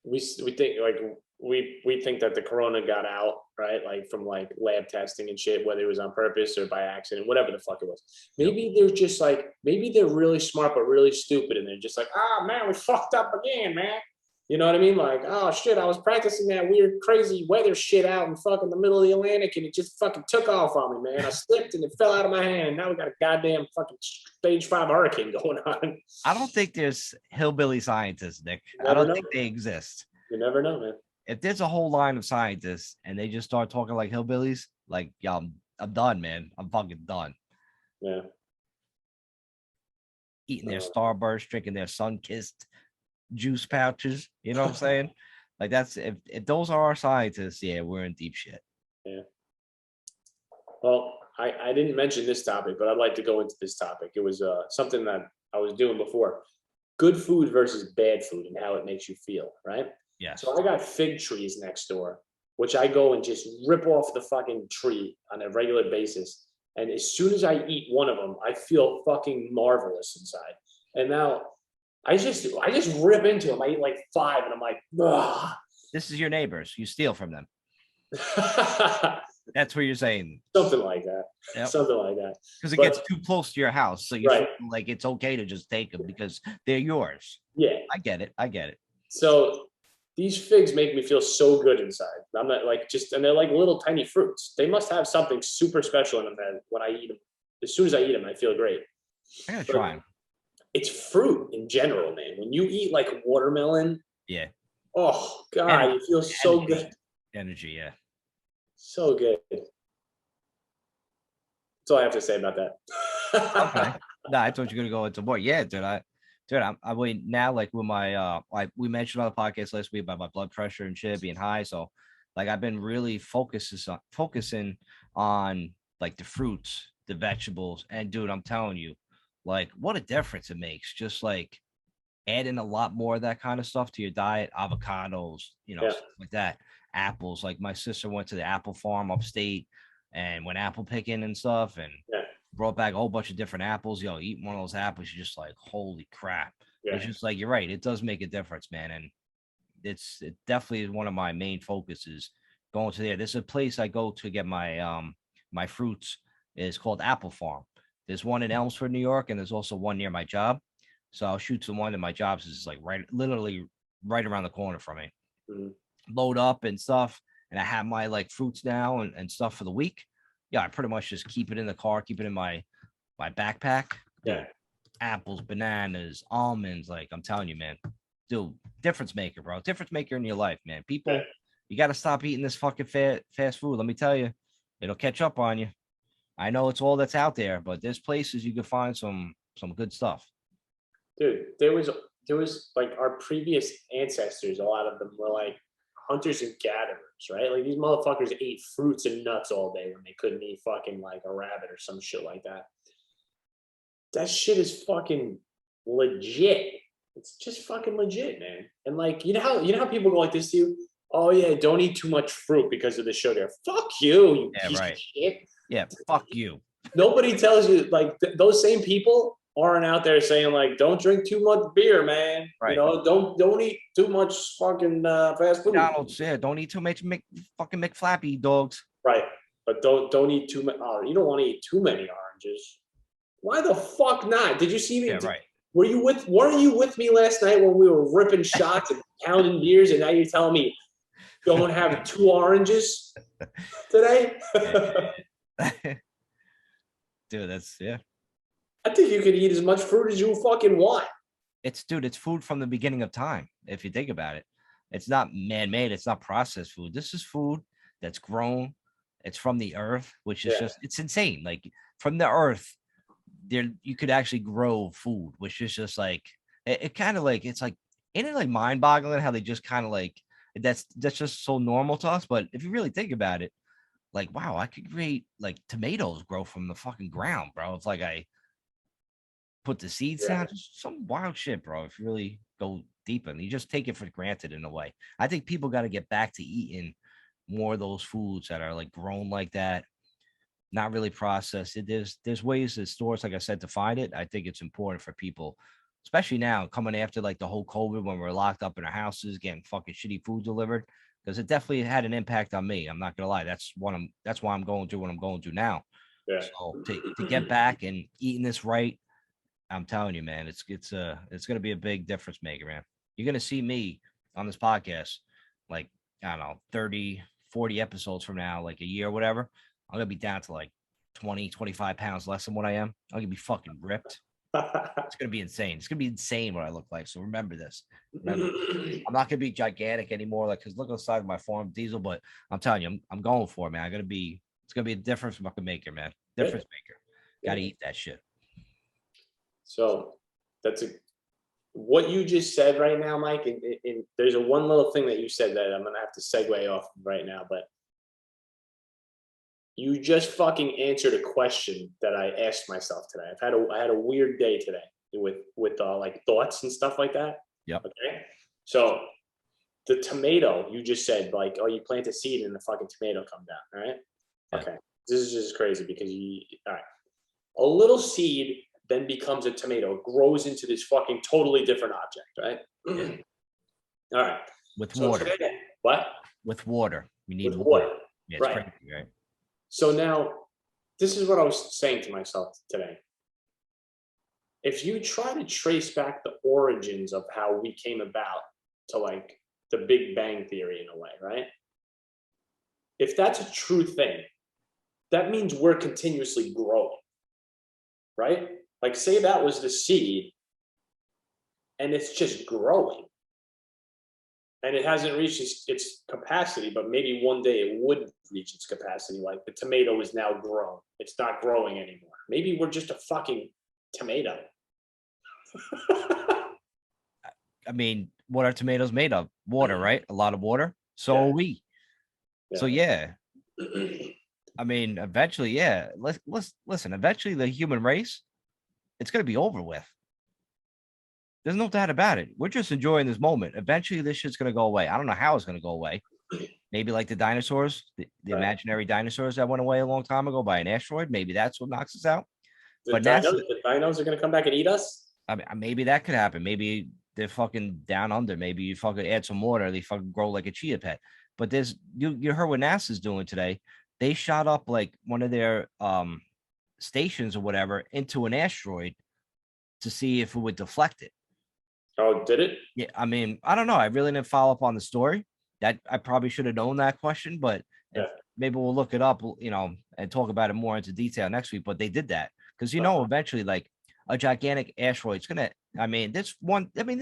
we think like we think that the corona got out, right? Like from like lab testing and shit, whether it was on purpose or by accident, whatever the fuck it was. Yep. Maybe they're just like, maybe they're really smart but really stupid, and they're just like, ah man, we fucked up again, man. You know what I mean? Like, oh shit, I was practicing that weird, crazy weather shit out in fucking the middle of the Atlantic, and it just fucking took off on me, man. I slipped and it fell out of my hand. Now we got a goddamn fucking stage 5 hurricane going on. I don't think there's hillbilly scientists, Nick. I Never don't know. think they exist. You never know, man. If there's a whole line of scientists and they just start talking like hillbillies, like, yeah, I'm done, man. I'm fucking done. Yeah. Eating their Starburst, drinking their sun-kissed juice pouches. You know what I'm saying? Like that's if those are our scientists, yeah, we're in deep shit. Yeah. Well, I didn't mention this topic, but I'd like to go into this topic. It was something that I was doing before. Good food versus bad food and how it makes you feel, right? Yes. So I got fig trees next door, which I go and just rip off the fucking tree on a regular basis. And as soon as I eat one of them, I feel fucking marvelous inside. And now I just rip into them. I eat like 5 and I'm like, ugh. This is your neighbors. You steal from them. That's what you're saying. Something like that. Yep. Something like that. Because it gets too close to your house. So you Right. feel like it's okay to just take them because they're yours. Yeah. I get it. So these figs make me feel so good inside. I'm not like and they're like little tiny fruits. They must have something super special in them that when I eat them, as soon as I eat them, I feel great. I gotta try them. It's fruit in general, man. When you eat like watermelon, yeah. Oh God, it feels so good. Energy, yeah. So good. That's all I have to say about that. Okay. No, I thought you were gonna go into more. Yeah, dude. I wait now, like with my like we mentioned on the podcast last week about my blood pressure and shit being high. So like I've been really focusing on like the fruits, the vegetables, and dude, I'm telling you, like what a difference it makes. Just like adding a lot more of that kind of stuff to your diet, avocados, stuff like that. Apples. Like my sister went to the apple farm upstate and went apple picking and stuff and brought back a whole bunch of different apples. Eat one of those apples, you're just like, holy crap. It's just like, you're right, it does make a difference, man. And it definitely is one of my main focuses going to there. There's a place I go to get my my fruits. Is called Apple Farm. There's one in Elmsford, New York, and there's also one near my job. So I'll shoot to one, and my job's is like literally right around the corner from me. Mm-hmm. Load up and stuff, and I have my like fruits now and stuff for the week. Yeah, I pretty much just keep it in the car, keep it in my backpack. Yeah. Apples, bananas, almonds. Like I'm telling you, man, dude, difference maker, bro. Difference maker in your life, man. People, you got to stop eating this fucking fast food. Let me tell you, it'll catch up on you. I know it's all that's out there, but there's places you can find some good stuff. Dude, there was like our previous ancestors, a lot of them were like hunters and gatherers, right? Like these motherfuckers ate fruits and nuts all day when they couldn't eat fucking like a rabbit or some shit like that. That shit is fucking legit. It's just fucking legit, man. And like, you know how people go like this to you? Oh yeah, don't eat too much fruit because of the sugar. Fuck you piece of shit. Yeah, fuck you. Nobody tells you like those same people aren't out there saying like, don't drink too much beer, man. Right. Don't eat too much fucking fast food. McDonald's, don't eat too much fucking McFlappy dogs. Right, but don't eat too much. You don't want to eat too many oranges. Why the fuck not? Did you see me? Yeah, right. Weren't you with me last night when we were ripping shots and pounding beers, and now you're telling me don't have 2 oranges today? Dude, that's I think you could eat as much fruit as you fucking want. It's food from the beginning of time. If you think about it, it's not man-made. It's not processed food. This is food that's grown. It's from the earth, which is it's insane. Like from the earth, you could actually grow food, which is just like it kind of like it's like isn't it like mind-boggling how they just kind of like that's just so normal to us. But if you really think about it, like wow, I could create like tomatoes grow from the fucking ground, bro. It's like I put the seeds down, just some wild shit, bro. If you really go deep in, you just take it for granted in a way. I think people got to get back to eating more of those foods that are like grown like that, not really processed. There's ways at stores, like I said, to find it. I think it's important for people especially now coming after like the whole COVID when we're locked up in our houses, getting fucking shitty food delivered, because it definitely had an impact on me. I'm not gonna lie. That's why I'm going through what I'm going through now. Yeah. So to get back and eating this right, I'm telling you, man, it's gonna be a big difference maker, man. You're gonna see me on this podcast, like, I don't know, 30, 40 episodes from now, like a year or whatever. I'm gonna be down to like 20, 25 pounds less than what I am. I'm gonna be fucking ripped. It's gonna be insane. It's gonna be insane what I look like. So remember this. Remember, I'm not gonna be gigantic anymore. Like, cause look on the side of my form, Diesel. But I'm telling you, I'm going for it, man. It's gonna be a difference fucking maker, man. Difference maker. Gotta eat that shit. So that's what you just said right now, Mike. And there's a one little thing that you said that I'm gonna have to segue off right now, but you just fucking answered a question that I asked myself today. I had a weird day today with like thoughts and stuff like that. Yep. Okay. So the tomato, you just said, like, oh, you plant a seed and the fucking tomato come down. All right. Yeah. Okay. This is just crazy because all right. A little seed then becomes a tomato, grows into this fucking totally different object, right? Yeah. All right. With So water. Today, what? With water. We need With water. Yeah, it's right. crazy, right? So now, this is what I was saying to myself today. If you try to trace back the origins of how we came about to like the Big Bang Theory in a way, right? If that's a true thing, that means we're continuously growing, right? Like, say that was the seed and it's just growing and it hasn't reached its capacity, but maybe one day it would reach its capacity. Like the tomato is now grown. It's not growing anymore. Maybe we're just a fucking tomato. I mean, what are tomatoes made of? Water, right? A lot of water. So are we. So yeah. I mean, eventually, yeah. Let's listen. Eventually, the human race, it's gonna be over with. There's no doubt about it. We're just enjoying this moment. Eventually, this shit's gonna go away. I don't know how it's gonna go away. Maybe like the dinosaurs, the imaginary dinosaurs that went away a long time ago by an asteroid. Maybe that's what knocks us out. But the dinos are gonna come back and eat us. I mean, maybe that could happen. Maybe they're fucking down under. Maybe you fucking add some water, they fucking grow like a chia pet. But there's you heard what NASA's doing today. They shot up like one of their stations or whatever into an asteroid to see if it would deflect it. Oh, did it? Yeah, I mean, I don't know. I really didn't follow up on the story. That I probably should have known that question, but maybe we'll look it up, you know, and talk about it more into detail next week. But they did that because eventually, like a gigantic asteroid, it's gonna. I mean, this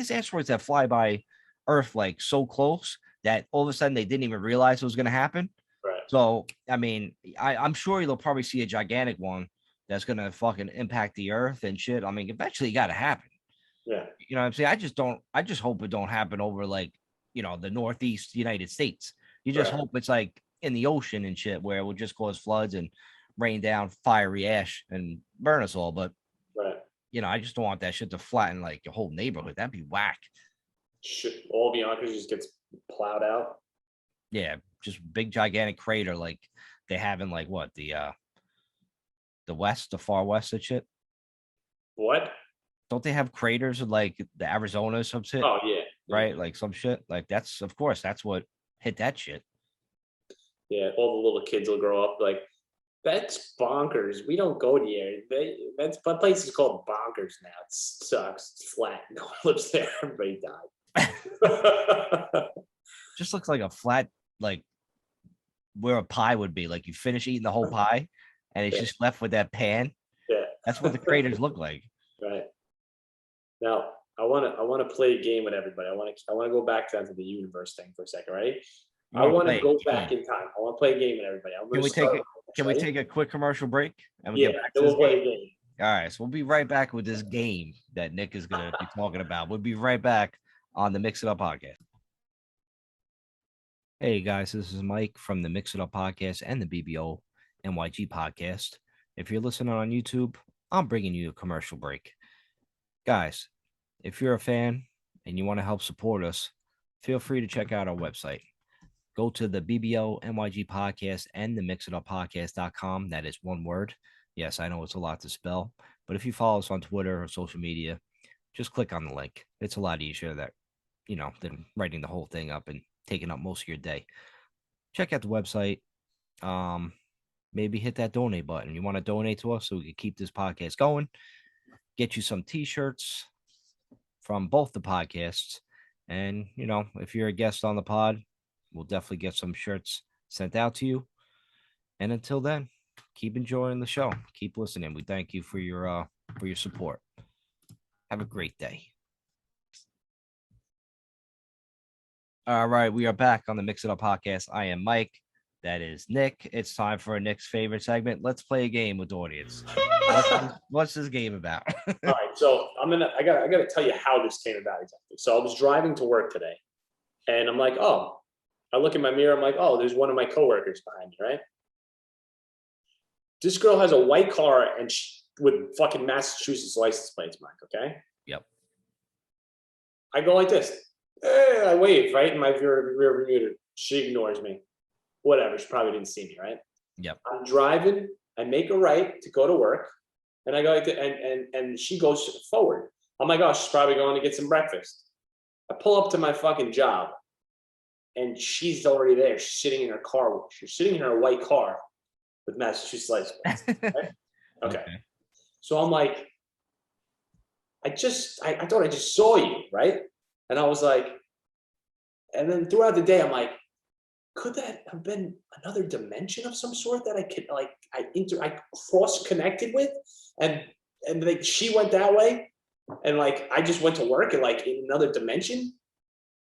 asteroids that fly by Earth like so close that all of a sudden they didn't even realize it was gonna happen. Right. So I mean, I'm sure you'll probably see a gigantic one that's gonna fucking impact the Earth and shit. I mean, eventually, it got to happen. Yeah. You know what I'm saying? I just hope it don't happen over like, you know, the Northeast United States. You just hope it's like in the ocean and shit where it would just cause floods and rain down fiery ash and burn us all. But, you know, I just don't want that shit to flatten like your whole neighborhood. That'd be whack. Shit, all the Yonkers just gets plowed out. Yeah, just big gigantic crater like they have in like what, the west, the far west and shit. What? Don't they have craters in like the Arizona or some shit? Oh yeah. Right, like some shit. Like that's, of course, that's what hit that shit. Yeah, all the little kids will grow up like, that's bonkers. We don't go there. That place is called bonkers now. It sucks. It's flat. No one lives there. Everybody died. Just looks like a flat, like where a pie would be. Like you finish eating the whole pie, and it's just left with that pan. Yeah, that's what the craters look like. Right. Now, I want to play a game with everybody. I want to go back to the universe thing for a second, right? I want to go back in time. I want to play a game with everybody. Can we take a quick commercial break? And we get back to this game? All right, so we'll be right back with this game that Nick is going to be talking about. We'll be right back on the Mix It Up podcast. Hey guys, this is Mike from the Mix It Up podcast and the BBO NYG podcast. If you're listening on YouTube, I'm bringing you a commercial break. Guys, if you're a fan and you want to help support us, feel free to check out our website. Go to the BBO NYG podcast and the mixituppodcast.com. That is one word. Yes, I know it's a lot to spell, but if you follow us on Twitter or social media, just click on the link. It's a lot easier than writing the whole thing up and taking up most of your day. Check out the website. Maybe hit that donate button. You want to donate to us so we can keep this podcast going, get you some t-shirts from both the podcasts. And, if you're a guest on the pod, we'll definitely get some shirts sent out to you. And until then, keep enjoying the show. Keep listening. We thank you for your support. Have a great day. All right, we are back on the Mix It Up podcast. I am Mike. That is Nick. It's time for Nick's favorite segment. Let's play a game with the audience. What's this game about? All right, so I gotta tell you how this came about exactly. So I was driving to work today, and I'm like, oh, I look in my mirror. I'm like, oh, there's one of my coworkers behind me, right? This girl has a white car and with fucking Massachusetts license plates, Mike. Okay. Yep. I go like this. I wave right in my rear view. She ignores me. Whatever. She probably didn't see me, right? Yep. I'm driving. I make a right to go to work, and I go like this, and she goes forward. I'm like, oh, she's probably going to get some breakfast. I pull up to my fucking job, and she's already there. She's sitting in her car. She's sitting in her white car with Massachusetts license plates. Right? Okay. So I'm like, I thought I just saw you, right? And I was like, and then throughout the day, I'm like, could that have been another dimension of some sort that I could I cross connected with, and like she went that way, and like I just went to work and like in another dimension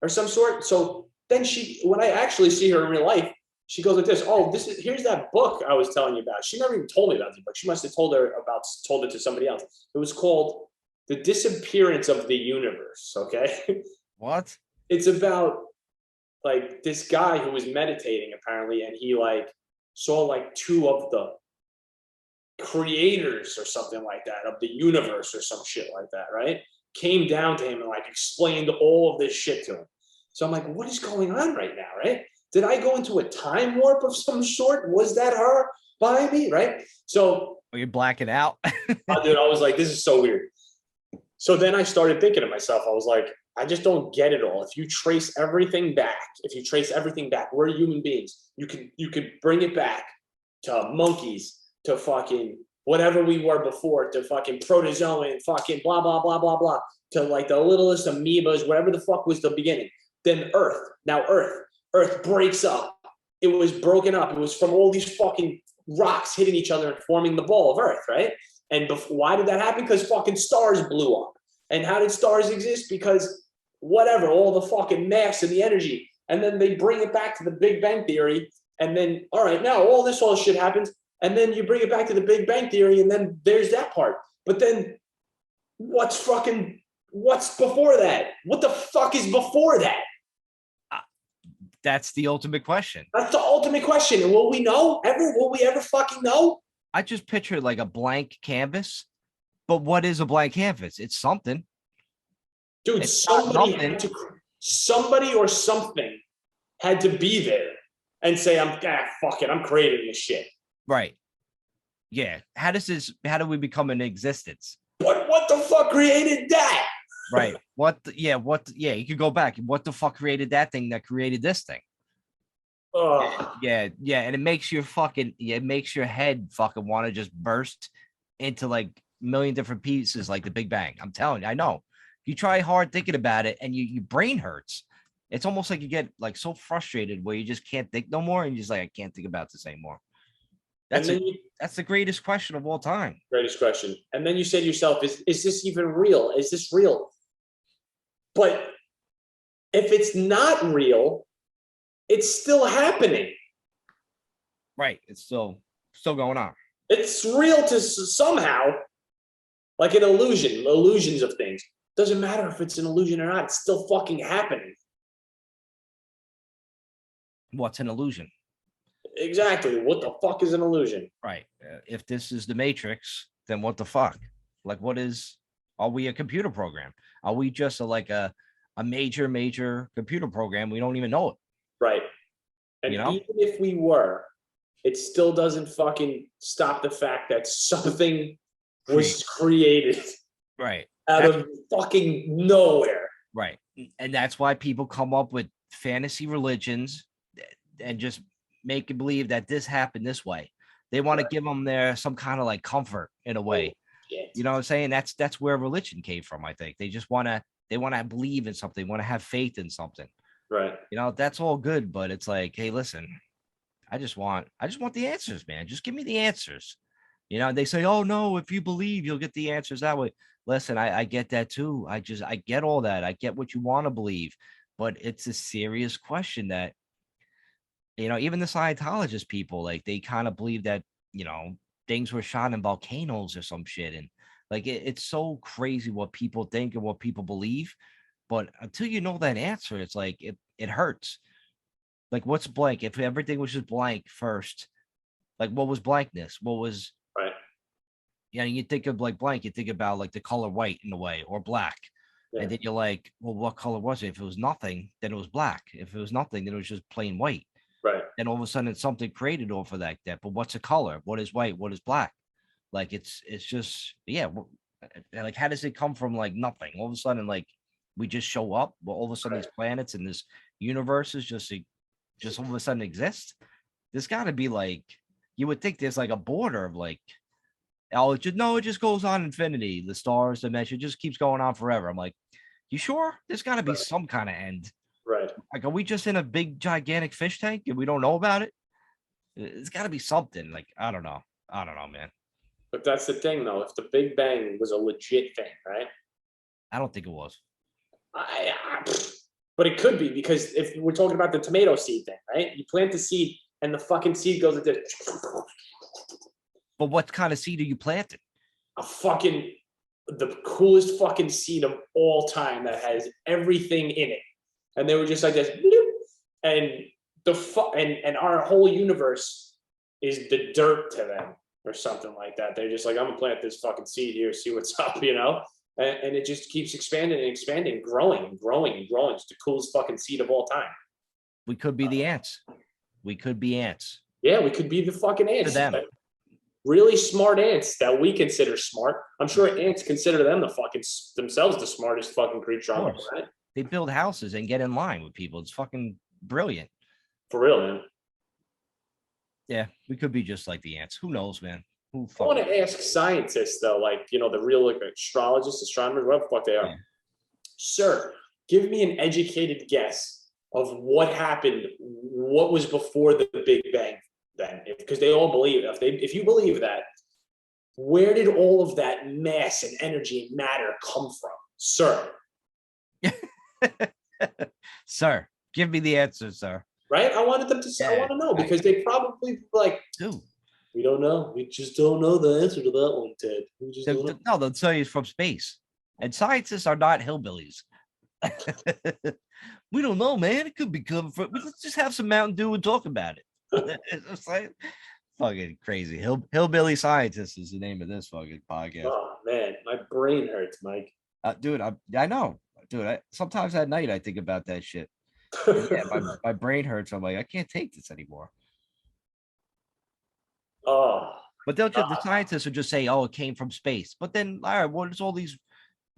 or some sort. So then when I actually see her in real life, she goes like this. Oh, here's that book I was telling you about. She never even told me about the book. She must have told it to somebody else. It was called The Disappearance of the Universe. Okay. What? It's about like this guy who was meditating apparently, and he like saw like two of the creators or something like that of the universe or some shit like that, right? Came down to him and like explained all of this shit to him. So I'm like, what is going on right now, right? Did I go into a time warp of some sort? Was that her behind me, right? So you're blacking out. Dude, I was like, this is so weird. So then I started thinking to myself, I was like, I just don't get it all. If you trace everything back, we're human beings. You could bring it back to monkeys, to fucking whatever we were before, to fucking protozoan, fucking blah, blah, blah, blah, blah, to like the littlest amoebas, whatever the fuck was the beginning. Then Earth. Now Earth breaks up. It was broken up. It was from all these fucking rocks hitting each other and forming the ball of Earth, right? And why did that happen? Because fucking stars blew up. And how did stars exist? Because whatever, all the fucking mass and the energy. And then they bring it back to the Big Bang Theory. And then, all right, now all shit happens. And then you bring it back to the Big Bang Theory. And then there's that part. But then what's before that? What the fuck is before that? That's the ultimate question. That's the ultimate question. And will we know ever? Will we ever fucking know? I just picture like a blank canvas. But what is a blank canvas? It's something. Dude, it's somebody or something had to be there and say, fuck it, I'm creating this shit. Right. Yeah. How do we become in existence? But what the fuck created that? Right. You could go back. What the fuck created that thing that created this thing? Yeah. And it makes your head fucking want to just burst into like a million different pieces like the Big Bang. I'm telling you, I know. You try hard thinking about it and your brain hurts. It's almost like you get like so frustrated where you just can't think no more. And you're just like, I can't think about this anymore. That's the greatest question of all time. Greatest question. And then you say to yourself, is this even real? Is this real? But if it's not real, it's still happening. Right. It's still going on. It's real to somehow, like an illusions of things. Doesn't matter if it's an illusion or not. It's still fucking happening. What's an illusion? Exactly. What the fuck is an illusion? Right. If this is the Matrix, then what the fuck? Like, are we a computer program? Are we just a major computer program? We don't even know it. Right. And even if we were, it still doesn't fucking stop the fact that something was created. Right. out of fucking nowhere. Right. And that's why people come up with fantasy religions and just make you believe that this happened this way. They want to give them some kind of like comfort in a way. You know what I'm saying? That's where religion came from, I think. They just want to believe in something, want to have faith in something. Right. You know, that's all good, but it's like, hey, listen, I just want the answers, man. Just give me the answers. You know, they say, oh no, if you believe, you'll get the answers that way. Listen, I get that too. I get all that. I get what you want to believe, but it's a serious question that, you know, even the Scientologist people, like they kind of believe that, you know, things were shot in volcanoes or some shit. And like, it's so crazy what people think and what people believe. But until you know that answer, it's like, it hurts. Like, what's blank? If everything was just blank first, like what was blankness? What was, right? You know, you think of like blank, you think about like the color white in a way, or black. Yeah. And then you're like, well, what color was it? If it was nothing, then it was black. If it was nothing, then it was just plain white. Right. And all of a sudden it's something created off of that. But what's a color? What is white? What is black? Like it's just, yeah. Like, how does it come from like nothing? All of a sudden, like we just show up. Well, all of a sudden these planets and this universe is just all of a sudden exist. There's got to be like, you would think there's like a border of like, oh, it just goes on infinity. The stars, dimension just keeps going on forever. I'm like, you sure? There's got to be some kind of end. Right. Like, are we just in a big, gigantic fish tank and we don't know about it? It's got to be something. Like, I don't know, man. But that's the thing, though. If the Big Bang was a legit thing, right? I don't think it was. But it could be, because if we're talking about the tomato seed thing, right? You plant the seed and the fucking seed goes like this. But what kind of seed are you planting? The coolest fucking seed of all time that has everything in it. And they were just like this, and and our whole universe is the dirt to them or something like that. They're just like, I'm gonna plant this fucking seed here, see what's up, you know? And it just keeps expanding and expanding, growing and growing and growing. It's the coolest fucking seed of all time. We could be the ants. We could be ants. Yeah, we could be the fucking ants. To them. Really smart ants that we consider smart. I'm sure ants consider themselves the smartest fucking creature on the planet. They build houses and get in line with people. It's fucking brilliant. For real, man. Yeah, we could be just like the ants. Who knows, man? I want to ask scientists, though, like, you know, the real like astrologists, astronomers, whatever the fuck they are. Yeah. Sir, give me an educated guess of what happened, what was before the Big Bang then, because they all believe it. If you believe that, where did all of that mass and energy and matter come from, sir? Sir, give me the answer, sir. Right? I wanted them to say, I want to know, because they probably like, dude, we don't know. We just don't know the answer to that one, Ted. We just don't know. No, they'll tell you it's from space. And scientists are not hillbillies. We don't know, man. It could be coming from. Let's just have some Mountain Dew and talk about it. It's like fucking crazy. Hillbilly Scientists is the name of this fucking podcast. Oh man, my brain hurts, Mike. Dude, I know, dude. Sometimes at night I think about that shit. Yeah, my brain hurts. I'm like, I can't take this anymore. Oh, but the scientists will just say, "Oh, it came from space." But then, all right, what is all these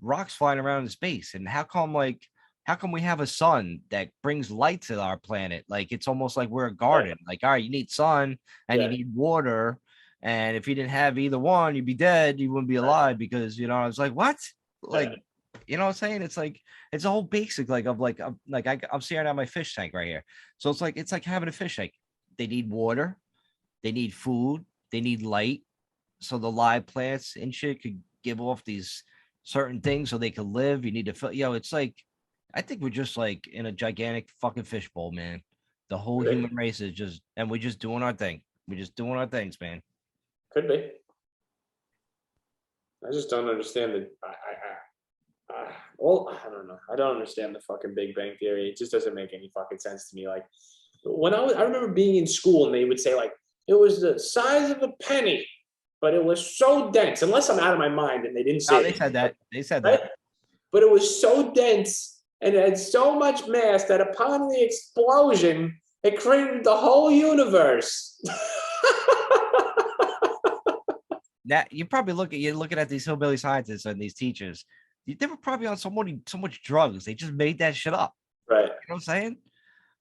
rocks flying around in space? And how come we have a sun that brings light to our planet? Like, it's almost like we're a garden. Right. Like, all right, you need sun and you need water, and if you didn't have either one, you'd be dead. You wouldn't be alive, because, you know, I was like, what? Like, you know what I'm saying? It's like, it's a whole basic, like, of like, I'm staring at my fish tank right here. So it's like having a fish tank. They need water, they need food, they need light, so the live plants and shit could give off these certain things so they could live. You need to fill, it's like, I think we're just like in a gigantic fucking fishbowl, man. The whole human race is just, and we're just doing our thing. We're just doing our things, man. Could be. I just don't understand the. I don't know. I don't understand the fucking Big Bang Theory. It just doesn't make any fucking sense to me. Like, when I remember being in school and they would say, like, it was the size of a penny, but it was so dense. Unless I'm out of my mind and they didn't say. They said that. They said that. But it was so dense and it had so much mass that upon the explosion, it created the whole universe. Now you're looking at these hillbilly scientists and these teachers They were probably on so much drugs. They just made that shit up. Right. You know what I'm saying?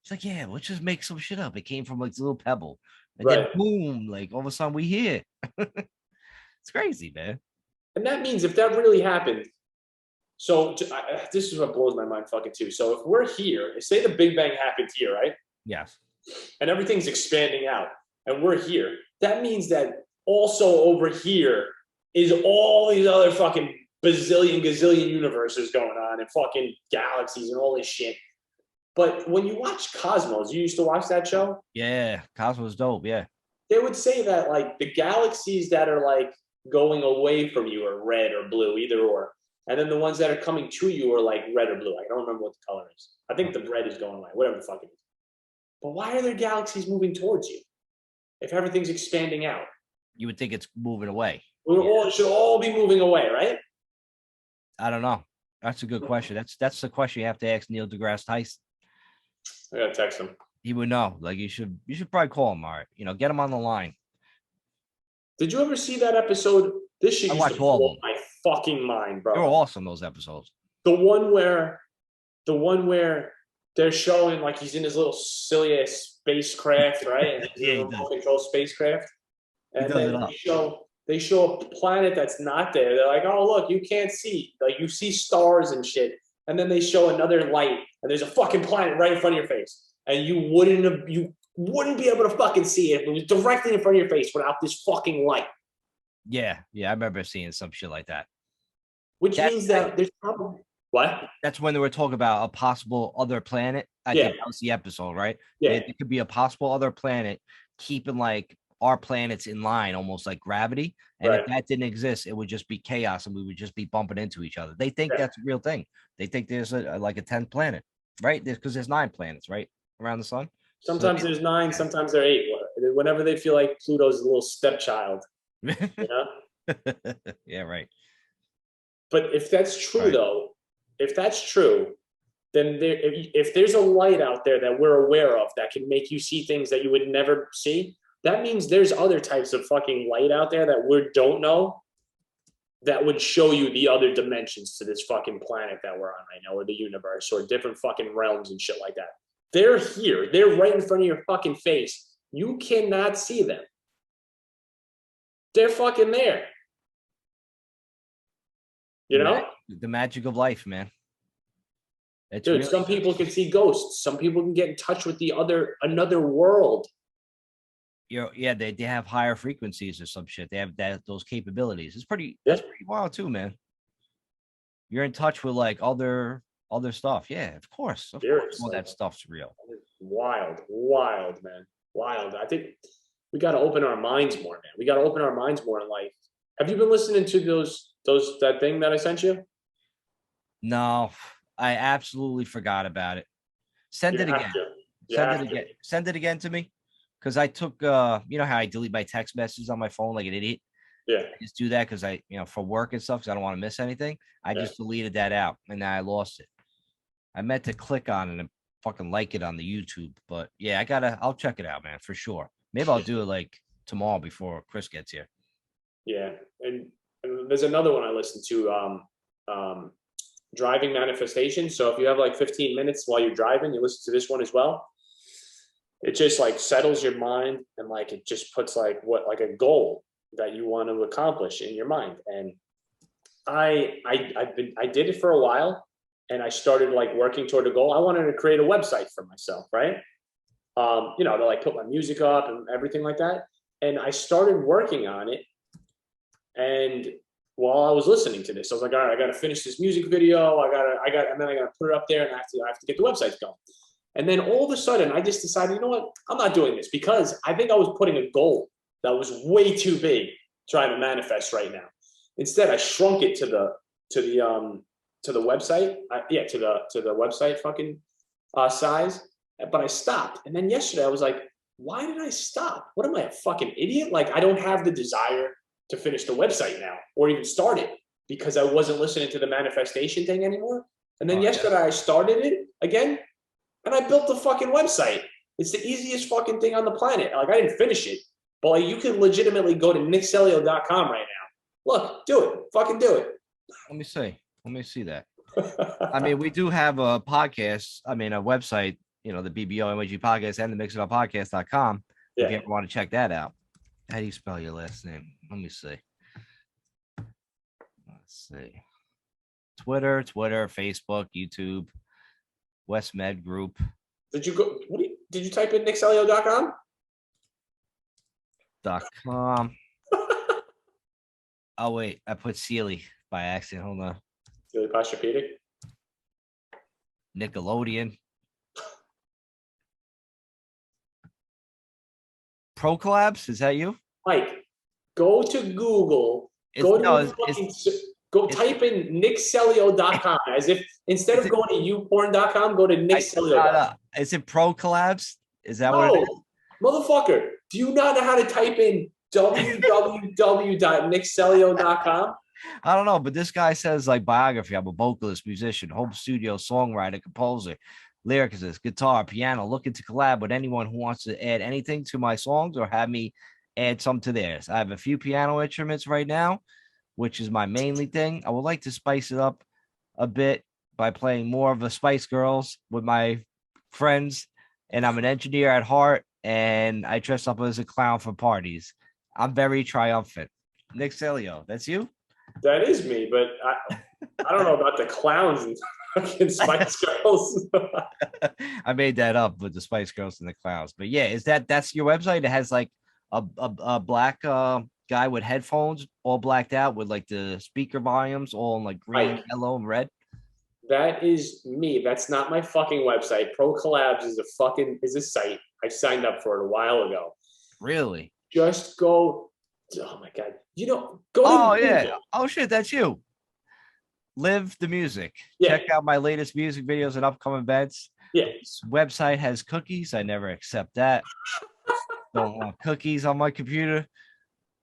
It's like, yeah, let's just make some shit up. It came from like this little pebble. And Right. then boom, like all of a sudden we here. It's crazy, man. And that means if that really happened, so this is what blows my mind fucking too. So if we're here, say the Big Bang happened here, right? Yes. And everything's expanding out, and we're here. That means that also over here is all these other fucking gazillion universes going on, and fucking galaxies and all this shit. But when you watch Cosmos, you used to watch that show? Yeah, Cosmo's dope. Yeah. They would say that like the galaxies that are like going away from you are red or blue, either or. And then the ones that are coming to you are like red or blue. I don't remember what the color is. I think the red is going away, whatever the fuck it is. But why are there galaxies moving towards you if everything's expanding out? You would think it's moving away. It should all be moving away, right? I don't know. That's a good question. That's the question you have to ask Neil deGrasse Tyson. I gotta text him. He would know. Like you should probably call him. All right, get him on the line. Did you ever see that episode? This shit used to blow my fucking mind, bro. They were awesome, those episodes. The one where they're showing like he's in his little silly ass spacecraft, right? Yeah, remote control spacecraft. And then they show a planet that's not there. They're like, oh look, you can't see. Like you see stars and shit. And then they show another light, and there's a fucking planet right in front of your face. And you wouldn't be able to fucking see it if it was directly in front of your face without this fucking light. Yeah, I remember seeing some shit like that. Which means that there's probably what? That's when they were talking about a possible other planet. I think that was the episode, right? Yeah. It could be a possible other planet, keeping like our planets in line, almost like gravity. And if that didn't exist, it would just be chaos, and we would just be bumping into each other. They think that's a real thing. They think there's like a 10th planet, right? Because there's 9 planets, right, around the sun. Sometimes there's 9, sometimes there are 8. Whenever they feel like Pluto's a little stepchild, you know? Yeah, right. But if that's true, though, if that's true, then if there's a light out there that we're aware of that can make you see things that you would never see, that means there's other types of fucking light out there that we don't know that would show you the other dimensions to this fucking planet that we're on right now, or the universe, or different fucking realms and shit like that. They're here. They're right in front of your fucking face. You cannot see them. They're fucking there. You know? The magic of life, man. Dude, some people can see ghosts. Some people can get in touch with another world. They have higher frequencies or some shit. They have those capabilities. That's pretty wild too, man. You're in touch with like other stuff. Yeah, of course. All that stuff's real. Wild, man. Wild. I think we got to open our minds more, man. We got to open our minds more in life. Have you been listening to that thing that I sent you? No, I absolutely forgot about it. Send it again. Send it again to me. Because I took, you know how I delete my text messages on my phone like an idiot? Yeah. I just do that because for work and stuff, because I don't want to miss anything. I just deleted that out, and now I lost it. I meant to click on it and fucking like it on the YouTube. But yeah, I'll check it out, man, for sure. Maybe I'll do it like tomorrow before Chris gets here. Yeah. And there's another one I listened to, Driving Manifestation. So if you have like 15 minutes while you're driving, you listen to this one as well. It just like settles your mind, and like it just puts like a goal that you want to accomplish in your mind. And I did it for a while, and I started like working toward a goal. I wanted to create a website for myself, right? To like put my music up and everything like that. And I started working on it. And while I was listening to this, I was like, all right, I got to finish this music video. And then I got to put it up there, and I have to get the website going. And then all of a sudden, I just decided, you know what? I'm not doing this, because I think I was putting a goal that was way too big trying to manifest right now. Instead, I shrunk it to the website. To the website fucking size. But I stopped. And then yesterday, I was like, why did I stop? What am I, a fucking idiot? Like, I don't have the desire to finish the website now or even start it, because I wasn't listening to the manifestation thing anymore. And then yesterday, I started it again. And I built the fucking website. It's the easiest fucking thing on the planet. Like, I didn't finish it, but like, you can legitimately go to nickcelio.com right now. Look, do it. Fucking do it. Let me see. Let me see that. I mean, we do have a podcast. I mean, a website, the BBOMG podcast and the mixitupodcast.com. If you ever want to check that out. How do you spell your last name? Let me see. Let's see. Twitter, Facebook, YouTube, West Med Group. Did you type in nickselio.com? .com. Oh wait, I put Sealy by accident. Hold on. Sealy Posturepedic. Nickelodeon. Pro Collabs, is that you? Mike, go to Google. Type in nickselio.com as if instead of going to youporn.com, go to nickselio.com. Is it Pro Collabs? Is that what it is? Motherfucker, do you not know how to type in www.nickselio.com? I don't know, but this guy says like biography. I'm a vocalist, musician, home studio, songwriter, composer, lyricist, guitar, piano, looking to collab with anyone who wants to add anything to my songs or have me add some to theirs. I have a few piano instruments right now, which is my mainly thing. I would like to spice it up a bit by playing more of the Spice Girls with my friends. And I'm an engineer at heart, and I dress up as a clown for parties. I'm very triumphant. Nick Celio, that's you? That is me, but I don't know about the clowns and fucking Spice Girls. I made that up with the Spice Girls and the clowns. But yeah, that's your website? It has like a black guy with headphones all blacked out with like the speaker volumes all in like green, yellow, and red. That is me. That's not my fucking website. Pro Collabs is a site. I signed up for it a while ago. Really? Just go. Oh my God. Go. Oh yeah. Music. Oh shit, that's you. Live the music. Yeah. Check out my latest music videos and upcoming events. Yeah. This website has cookies. I never accept that. Don't want cookies on my computer.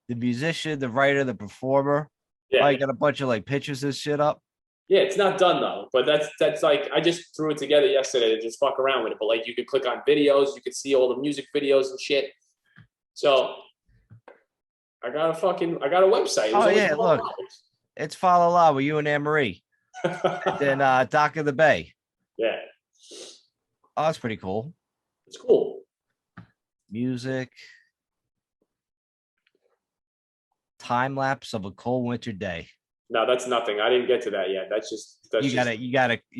The musician, the writer, the performer. Yeah. I got a bunch of like pictures of shit up. Yeah, it's not done though. But that's like I just threw it together yesterday to just fuck around with it. But like you could click on videos, you could see all the music videos and shit. So I got a website. Oh yeah, look. It's Follow La with you and Anne Marie. And then Dock of the Bay. Yeah. Oh, that's pretty cool. It's cool. Music. Time lapse of a cold winter day. No, that's nothing. I didn't get to that yet. You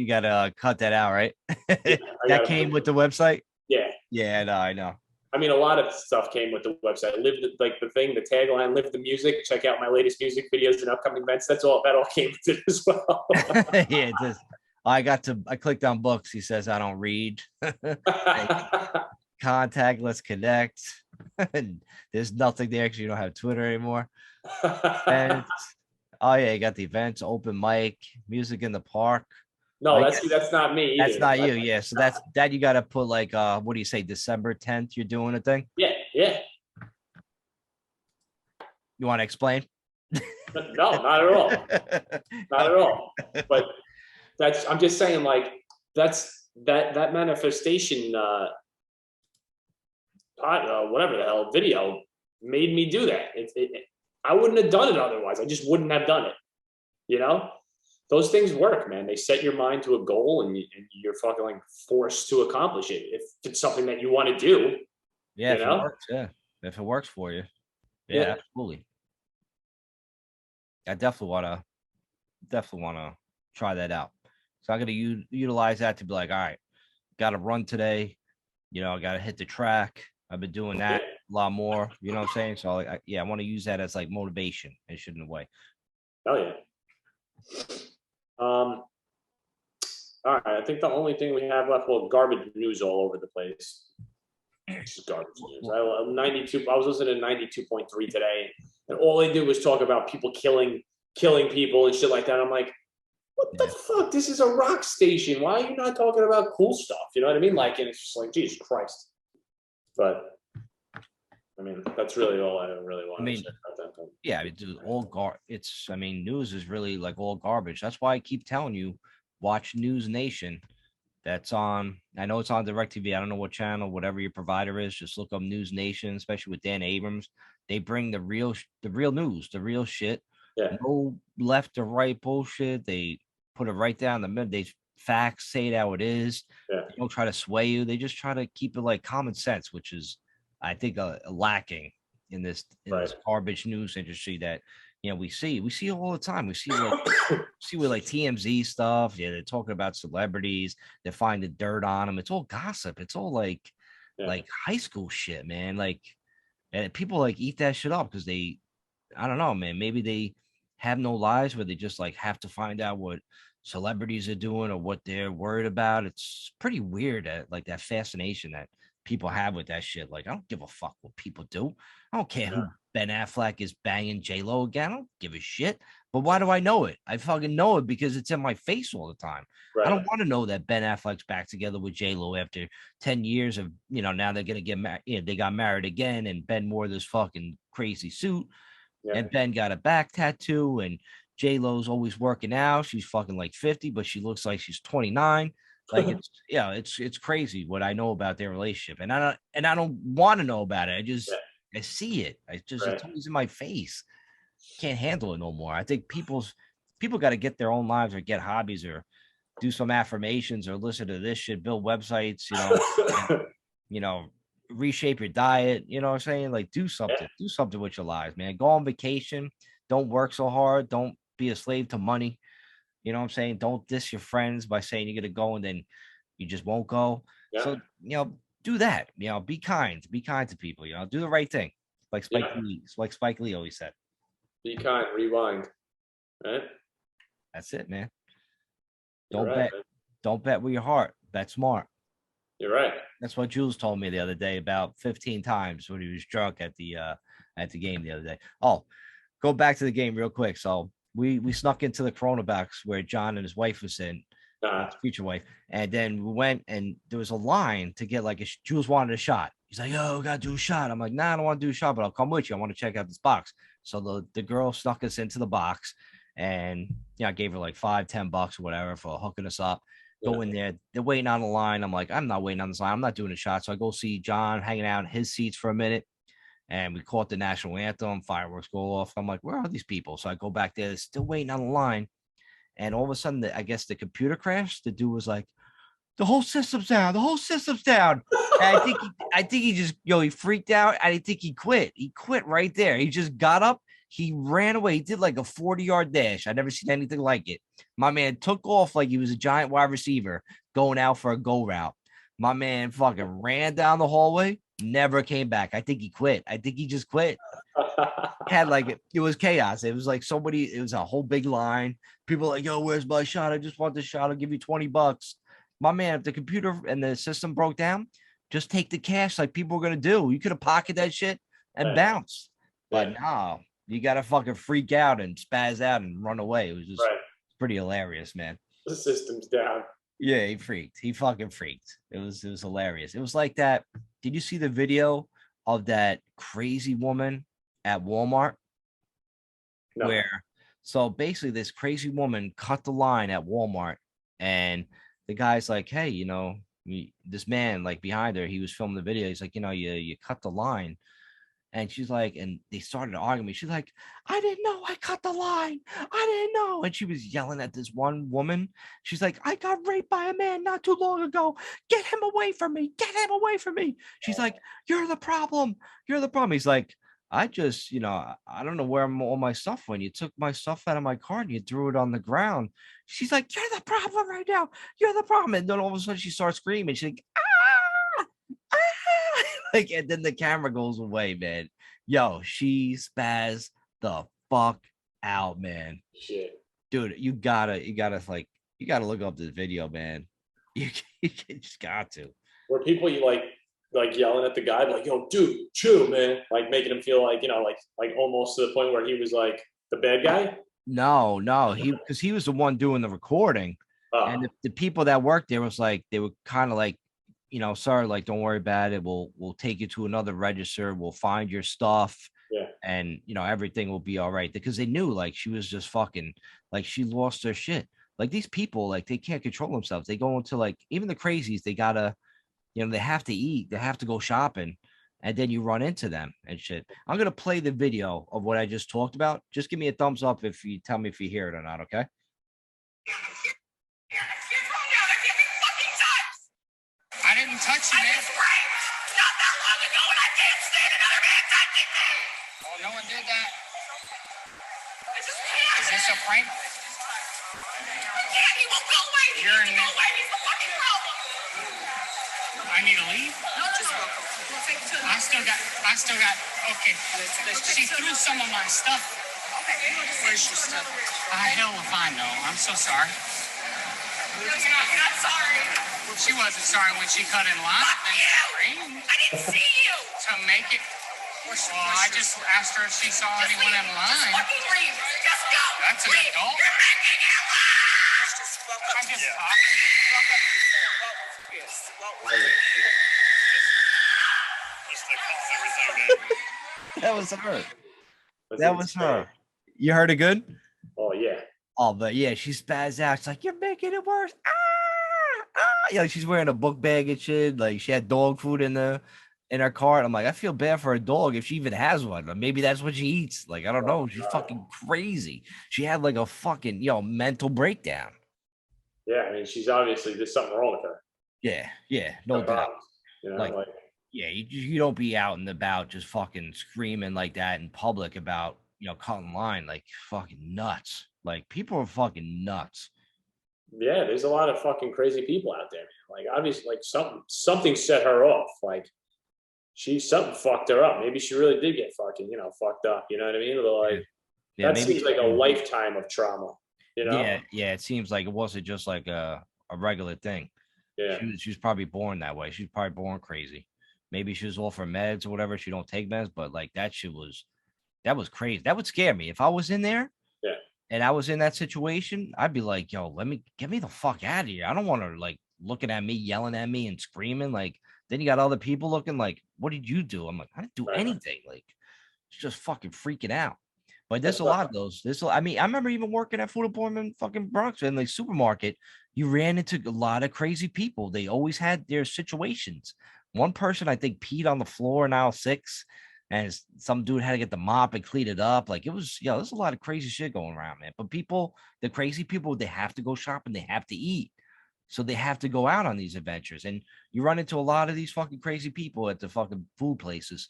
gotta cut that out, right? Yeah, that came with the website. Yeah. Yeah, no, I know. I mean, a lot of stuff came with the website. The tagline, live the music. Check out my latest music videos and upcoming events. That all came with it as well. Yeah, it does. I clicked on books. He says I don't read. Contact, let's connect. There's nothing there because you don't have Twitter anymore. And oh yeah, you got the events, open mic, music in the park. No, that's not me either. That's not you. Yeah. So that you got to put like, what do you say? December 10th, you're doing a thing. Yeah. Yeah. You want to explain? No, not at all. Not at all. But I'm just saying like, that manifestation, whatever the hell video made me do that. I wouldn't have done it otherwise. I just wouldn't have done it. Those things work, man. They set your mind to a goal and you're fucking like forced to accomplish it. If it's something that you want to do. Yeah. It works, yeah. If it works for you. Yeah, absolutely. I definitely want to try that out. So I'm going to utilize that to be like, all right, got to run today. I got to hit the track. I've been doing that a lot more. You know what I'm saying? So I want to use that as like motivation and shit in a way. Oh yeah. All right. I think the only thing we have left, garbage news all over the place. It's just garbage news. I was listening to 92.3 today, and all they did was talk about people killing people and shit like that. I'm like, what the fuck? This is a rock station. Why are you not talking about cool stuff? You know what I mean? Like, and it's just like, Jesus Christ. But I mean, that's really all I really want to say about that. Yeah, dude, news is really like all garbage. That's why I keep telling you, watch News Nation. That's on. I know it's on DirecTV. I don't know what channel, whatever your provider is. Just look up News Nation, especially with Dan Abrams. They bring the real news, the real shit. Yeah. No left or right bullshit. They put it right down the middle. They facts, say it how it is. Yeah. They don't try to sway you. They just try to keep it like common sense, which is, I think, lacking in this garbage news industry that we see it all the time. We see with like TMZ stuff. Yeah, they're talking about celebrities. They're finding dirt on them. It's all gossip. It's all like high school shit, man. Like, and people like eat that shit up because I don't know, man. Maybe they have no lives where they just like have to find out what celebrities are doing or what they're worried about. It's pretty weird like that fascination that people have with that shit. Like, I don't give a fuck what people do. I don't care who Ben Affleck is banging J-Lo again. I don't give a shit. But why do I know it? I fucking know it because it's in my face all the time. I don't want to know that Ben Affleck's back together with J-Lo after 10 years of, now they're going to get married. They got married again and Ben wore this fucking crazy suit. Yeah. And Ben got a back tattoo, and J-Lo's always working out. She's fucking like 50, but she looks like she's 29. Like it's crazy what I know about their relationship, and I don't want to know about it. I see it. It's always in my face. Can't handle it no more. I think people got to get their own lives or get hobbies or do some affirmations or listen to this shit, build websites, and, reshape your diet. You know what I'm saying? Like, do something with your lives, man. Go on vacation. Don't work so hard. Don't be a slave to money. You know what I'm saying? Don't diss your friends by saying you're going to go and then you just won't go. Yeah. So, do that. Be kind. Be kind to people. Do the right thing. Like Spike Lee always said. Be kind. Rewind. Right? That's it, man. Don't bet with your heart. Bet smart. You're right. That's what Jules told me the other day about 15 times when he was drunk at the game the other day. Oh, go back to the game real quick. So we snuck into the Corona box where John and his wife was in, his future wife, and then we went and there was a line to get like Jules wanted a shot. He's like, "Yo, we gotta do a shot." I'm like, "Nah, I don't want to do a shot, but I'll come with you. I want to check out this box." So the girl snuck us into the box, and I gave her like $5-10 or whatever for hooking us up. Go in there. They're waiting on the line. I'm like, I'm not waiting on this line. I'm not doing a shot. So I go see John hanging out in his seats for a minute. And we caught the national anthem. Fireworks go off. I'm like, where are these people? So I go back there. They're still waiting on the line. And all of a sudden, I guess the computer crashed. The dude was like, the whole system's down. The whole system's down. And I think he just, he freaked out. I think he quit. He quit right there. He just got up. He ran away. He did like a 40-yard dash. I've never seen anything like it. My man took off like he was a giant wide receiver going out for a go route. My man fucking ran down the hallway, never came back. I think he quit. I think he just quit. It was chaos. It was like it was a whole big line. People like, yo, where's my shot? I just want the shot. I'll give you $20. My man, if the computer and the system broke down, just take the cash like people were going to do. You could have pocketed that shit and bounced. But no. You got to fucking freak out and spaz out and run away. It was just pretty hilarious, man. The system's down. Yeah, he freaked. He fucking freaked. It was hilarious. It was like that. Did you see the video of that crazy woman at Walmart? No. So basically this crazy woman cut the line at Walmart and the guy's like, hey, this man like behind her, he was filming the video. He's like, you cut the line. And she's like, and they started arguing. She's like, I didn't know I cut the line. I didn't know. And she was yelling at this one woman. She's like, I got raped by a man not too long ago. Get him away from me. Get him away from me. She's like, you're the problem. You're the problem. He's like, I just, I don't know where all my stuff went. You took my stuff out of my car and you threw it on the ground. She's like, you're the problem right now. You're the problem. And then all of a sudden she starts screaming. She's like, and then the camera goes away, man. Yo, she spazzed the fuck out, man. Shit. Dude, you gotta look up this video, man. You just got to. Were people you like yelling at the guy, like, yo, dude, chill, man, like making him feel like, like almost to the point where he was like the bad guy? No, because he was the one doing the recording. And the people that worked there was like, they were kind of like, sorry, like, don't worry about it. We'll take you to another register. We'll find your stuff. Yeah. And, everything will be all right. Because they knew, like, she was just fucking, like, she lost her shit. Like, these people, like, they can't control themselves. They go into, like, even the crazies, they gotta, they have to eat. They have to go shopping. And then you run into them and shit. I'm going to play the video of what I just talked about. Just give me a thumbs up if you tell me if you hear it or not, okay? touching me. I was raped not that long ago, and I can't stand another man touching me. Oh, no one did that. I just can't. Is this a prank? Yeah, he won't go away. He needs to go away. He's the fucking problem. I need to leave? No, just welcome. We'll take you to the I still got, okay. She threw some of my stuff. Okay. Where's your stuff? Hell if I know. I'm so sorry. No, you're not sorry. She wasn't sorry when she cut in line. Fuck you! I didn't see you! To make it... Well, I just asked her if she saw anyone in line. Just fucking leave. Just go. That's an adult. You're making it worse! I'm just talking. That was her. That was her. You heard it good? Oh yeah. Oh, but yeah, she spazzed out. She's like, "You're making it worse." Yeah, like she's wearing a book bag and shit. Like she had dog food in her cart. I'm like, I feel bad for her dog if she even has one. Or maybe that's what she eats. Like, I don't know. She's fucking crazy. She had like a fucking mental breakdown. Yeah, I mean, she's obviously there's something wrong with her. Yeah, no doubt. You know, like yeah, you don't be out and about just fucking screaming like that in public about cutting line, like fucking nuts. Like people are fucking nuts. Yeah, there's a lot of fucking crazy people out there, man. Like obviously, like something set her off. Like something fucked her up. Maybe she really did get fucking fucked up. You know what I mean? But like that seems like a lifetime of trauma. You know? Yeah. It seems like it wasn't just like a regular thing. Yeah, she was probably born that way. She's probably born crazy. Maybe she was off her meds or whatever. She don't take meds, but like that shit was crazy. That would scare me if I was in there. Yeah. And I was in that situation, I'd be like, yo, get me the fuck out of here. I don't want her like looking at me, yelling at me and screaming. Like, then you got other people looking like, what did you do? I'm like, I didn't do anything. Like, it's just fucking freaking out. But there's a lot of those. I mean, I remember even working at Food Appointment in fucking Bronx in the supermarket. You ran into a lot of crazy people. They always had their situations. One person, I think, peed on the floor in aisle 6. And some dude had to get the mop and clean it up. Like it was, there's a lot of crazy shit going around, man. But the crazy people, they have to go shopping, they have to eat. So they have to go out on these adventures. And you run into a lot of these fucking crazy people at the fucking food places.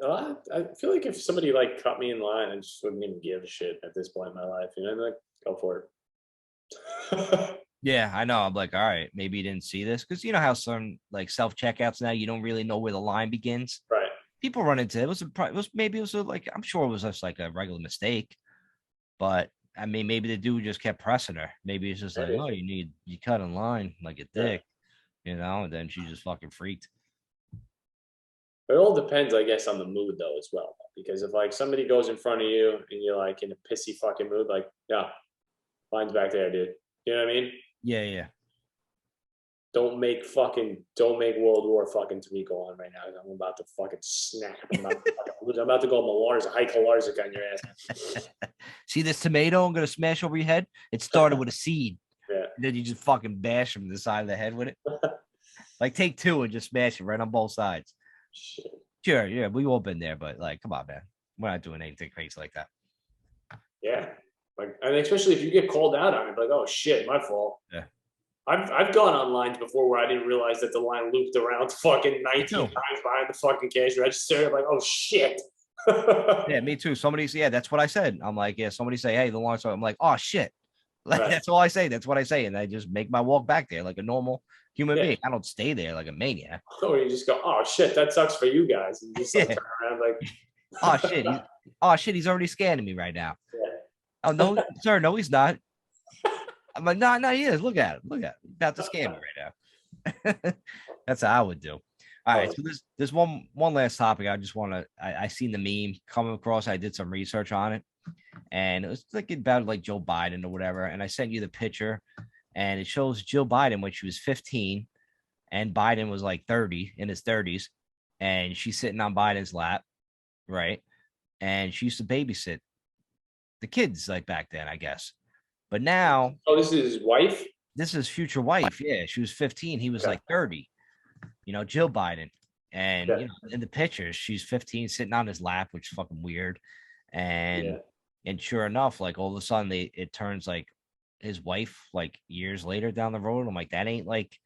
I feel like if somebody like cut me in line, I just wouldn't even give a shit at this point in my life. You know, like go for it. Yeah, I know. I'm like, all right, maybe you didn't see this. Because you know how some like self-checkouts now, you don't really know where the line begins. Right. People run into it. I'm sure it was just like a regular mistake, but I mean, maybe the dude just kept pressing her. Maybe it's just like, oh, you cut in line like a dick, and then she just fucking freaked. It all depends, I guess, on the mood though as well. Because if like somebody goes in front of you and you're like in a pissy fucking mood, like, yeah, line's back there, dude. You know what I mean? Yeah. Don't make World War fucking Tamiko on right now. I'm about to fucking snap. I'm about to go Malarza, hike Malarza on your ass. See this tomato I'm gonna smash over your head? It started with a seed. Yeah. And then you just fucking bash him in the side of the head with it. Like take 2 and just smash it right on both sides. Shit. Sure, yeah, we've all been there, but like, come on, man. We're not doing anything crazy like that. Yeah. Like, and especially if you get called out on it, like, oh shit, my fault. Yeah. I've gone on lines before where I didn't realize that the line looped around fucking 19 times behind the fucking cash register. I'm like, oh shit. Yeah, me too. That's what I said. I'm like, yeah, somebody say, hey, the line's I'm like, oh shit. Like That's all I say. That's what I say. And I just make my walk back there like a normal human being. I don't stay there like a maniac. Or you just go, oh shit, that sucks for you guys. And just like, turn around like, oh shit, he's already scanning me right now. Yeah. Oh no, sir, no, he's not. I'm like, no, he is. Look at him. He's about to scam me right now. That's how I would do. All right. So there's one last topic. I just want to. I seen the meme coming across. I did some research on it, and it was like about like Joe Biden or whatever. And I sent you the picture, and it shows Jill Biden when she was 15, and Biden was like 30 in his 30s, and she's sitting on Biden's lap, right? And she used to babysit the kids like back then, I guess. But now, this is his wife. This is future wife. Yeah, she was 15. He was like 30. Jill Biden, and in the pictures, she's 15, sitting on his lap, which is fucking weird. And sure enough, like all of a sudden, it turns like his wife, like years later down the road. I'm like, that ain't like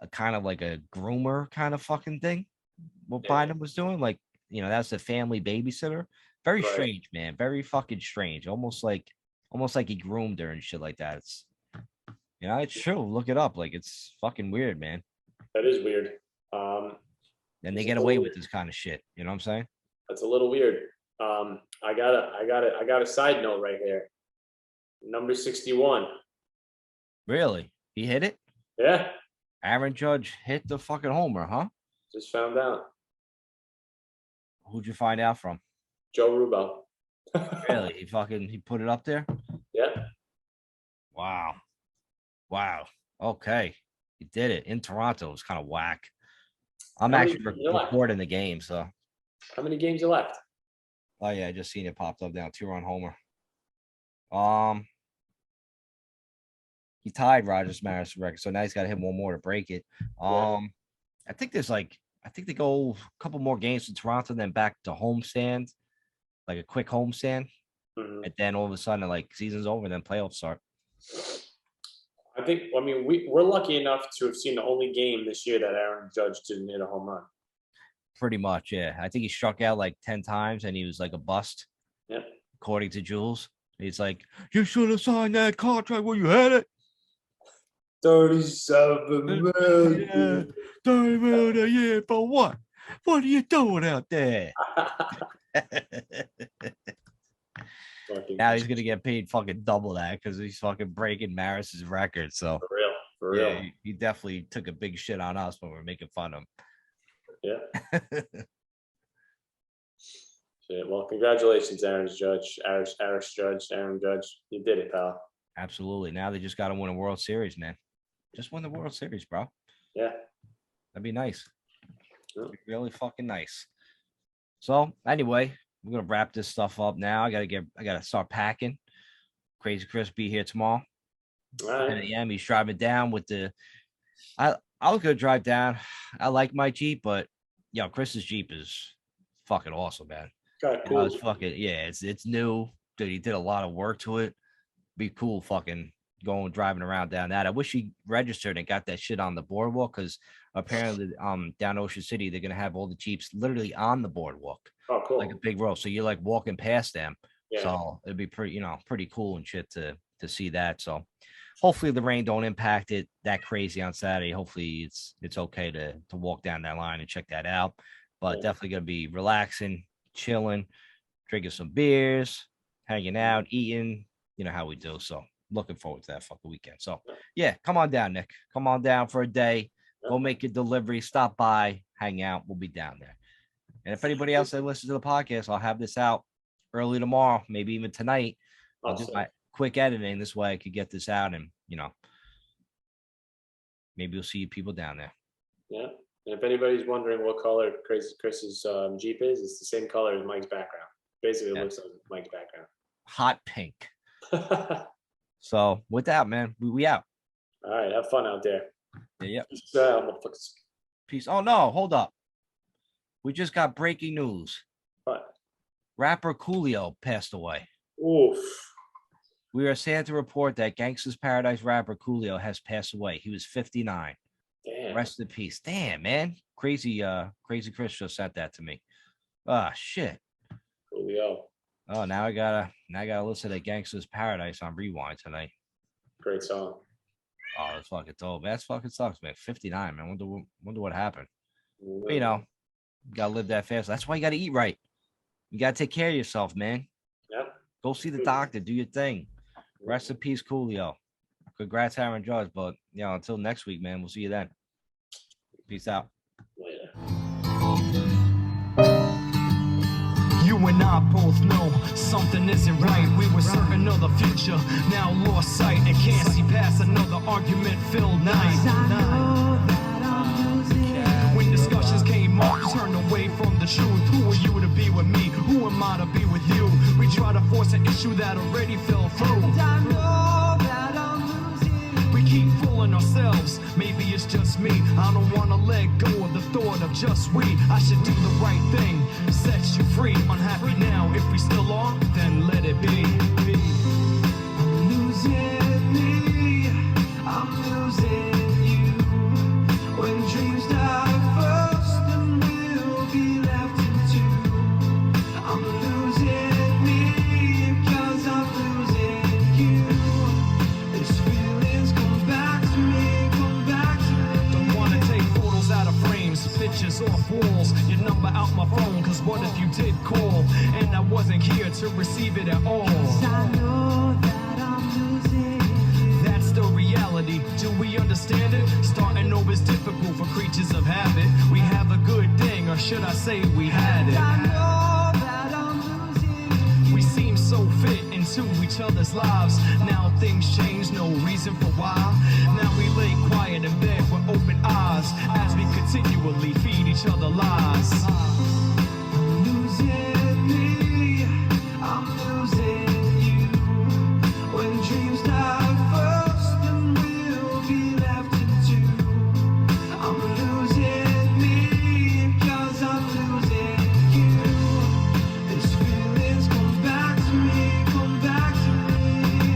a kind of like a groomer kind of fucking thing. What Biden was doing, like, that's the family babysitter. Very Right. strange, man. Very fucking strange. Almost like he groomed her and shit like that. It's it's true. Look it up. Like, it's fucking weird, man. That is weird. And they get away with this kind of shit. You know what I'm saying? That's a little weird. I got a side note right here. Number 61. Really? He hit it? Yeah, Aaron Judge hit the fucking homer, huh? just found out. Who'd you find out from? Joe Rubo. Really? He put it up there? Yeah. Wow. Okay. He did it in Toronto. It was kind of whack. I'm actually recording the game, so. How many games are left? Oh yeah, I just seen it popped up now. 2-run homer. He tied Rogers Maris record, so now he's got to hit one more to break it. I think they go a couple more games to Toronto, then back to homestand, like a quick homestand, and then all of a sudden, like, season's over, and then playoffs start. We're lucky enough to have seen the only game this year that Aaron Judge didn't hit a home run. Pretty much, yeah. I think he struck out like 10 times, and he was like a bust. Yeah. According to Jules, he's like, "You should have signed that contract when you had it." 37 million. 30 million a year for what? What are you doing out there? Now he's gonna get paid fucking double that because he's fucking breaking Maris's record. So for real. Yeah, he definitely took a big shit on us when we were making fun of him. Yeah. Well, congratulations, Aaron Judge. You did it, pal. Absolutely. Now they just got to win a World Series, man. Just win the World Series, bro. Yeah. That'd be nice. Yeah. That'd be really fucking nice. So anyway, we're gonna wrap this stuff up now. I gotta start packing. Crazy Chris be here tomorrow. All right. 10 a.m. He's driving down with the. I was gonna drive down. I like my Jeep, but Chris's Jeep is fucking awesome, man. Cool. It's fucking it's new. Dude, he did a lot of work to it. Be cool fucking driving around down that. I wish he registered and got that shit on the boardwalk, because apparently down Ocean City they're gonna have all the Jeeps literally on the boardwalk. Oh, cool. Like a big row. So you're like walking past them. Yeah. So it'd be pretty cool and shit to see that. So hopefully the rain don't impact it that crazy on Saturday. Hopefully it's okay to walk down that line and check that out. But definitely gonna be relaxing, chilling, drinking some beers, hanging out, eating, how we do. So looking forward to that fucking weekend. So yeah, come on down, Nick. Come on down for a day. Go make your delivery, stop by, hang out. We'll be down there. And if anybody else that listens to the podcast, I'll have this out early tomorrow, maybe even tonight. I'll do my quick editing. This way I could get this out, and maybe you'll see people down there. Yeah. And if anybody's wondering what color Crazy Chris's Jeep is, it's the same color as Mike's background. Basically, it looks like Mike's background. Hot pink. So with that, man, we out. All right. Have fun out there. Yeah. Motherfuckers. Peace. Oh no, hold up. We just got breaking news. What? Rapper Coolio passed away. Oof. We are sad to report that Gangsta's Paradise rapper Coolio has passed away. He was 59. Damn. Rest in peace. Damn, man. Crazy Chris just sent that to me. Shit. Coolio. Oh, now I gotta listen to Gangsta's Paradise on rewind tonight. Great song. Oh, that's fucking dope. That fucking sucks, man. 59, man. Wonder what happened. Mm-hmm. But, you gotta live that fast. That's why you gotta eat right. You gotta take care of yourself, man. Yep. Go see the doctor. Do your thing. Rest in peace, Coolio. Congrats, Aaron Judge. But until next week, man. We'll see you then. Peace out. Later. You and I both know something isn't right. We were certain of the future, now lost sight, and can't see past another argument-filled night. When discussions came up, turned away from the truth. Who are you to be with me? Who am I to be with you? We try to force an issue that already fell through. We keep fooling ourselves. Maybe it's just me. I don't wanna let go of the thought of just we. I should do the right thing, set you free. Unhappy now, if we still are, then let it be. I'm losing me, I'm losing you. your number out my phone, cause what if you did call and I wasn't here to receive it at all? 'Cause I know that I'm losing. That's the reality, do we understand it? Starting over is difficult for creatures of habit. We have a good thing, or should I say we had it? I know that I'm losing. We seem so fit into each other's lives. Now things change, no reason for why. Now we lay quiet in bed with open eyes as we continually feed each other lies. I'm losing me, I'm losing you. When dreams die first, then we'll be left in two. I'm losing me, 'cause I'm losing you. This feeling's come back to me, come back to me.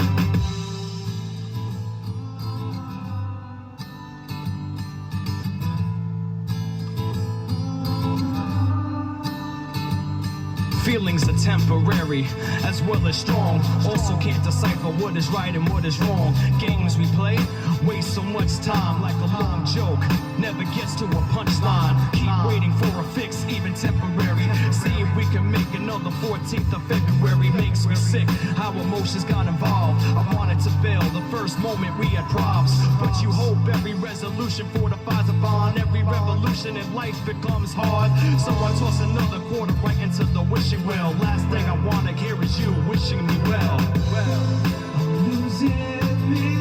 Feelings are temporary as well as strong. Also can't decipher what is right and what is wrong. Games we play waste so much time like a long joke. Never gets to a punchline. Keep waiting for a fix, even temporary. See if we can make another 14th of February. Makes me sick how emotions got involved. I wanted to bail the first moment we had problems, but you hope every resolution fortifies a bond. Every revolution in life becomes hard, so I toss another quarter right into the wishing well. Last thing I wanna hear is you wishing me well. I'm losing me.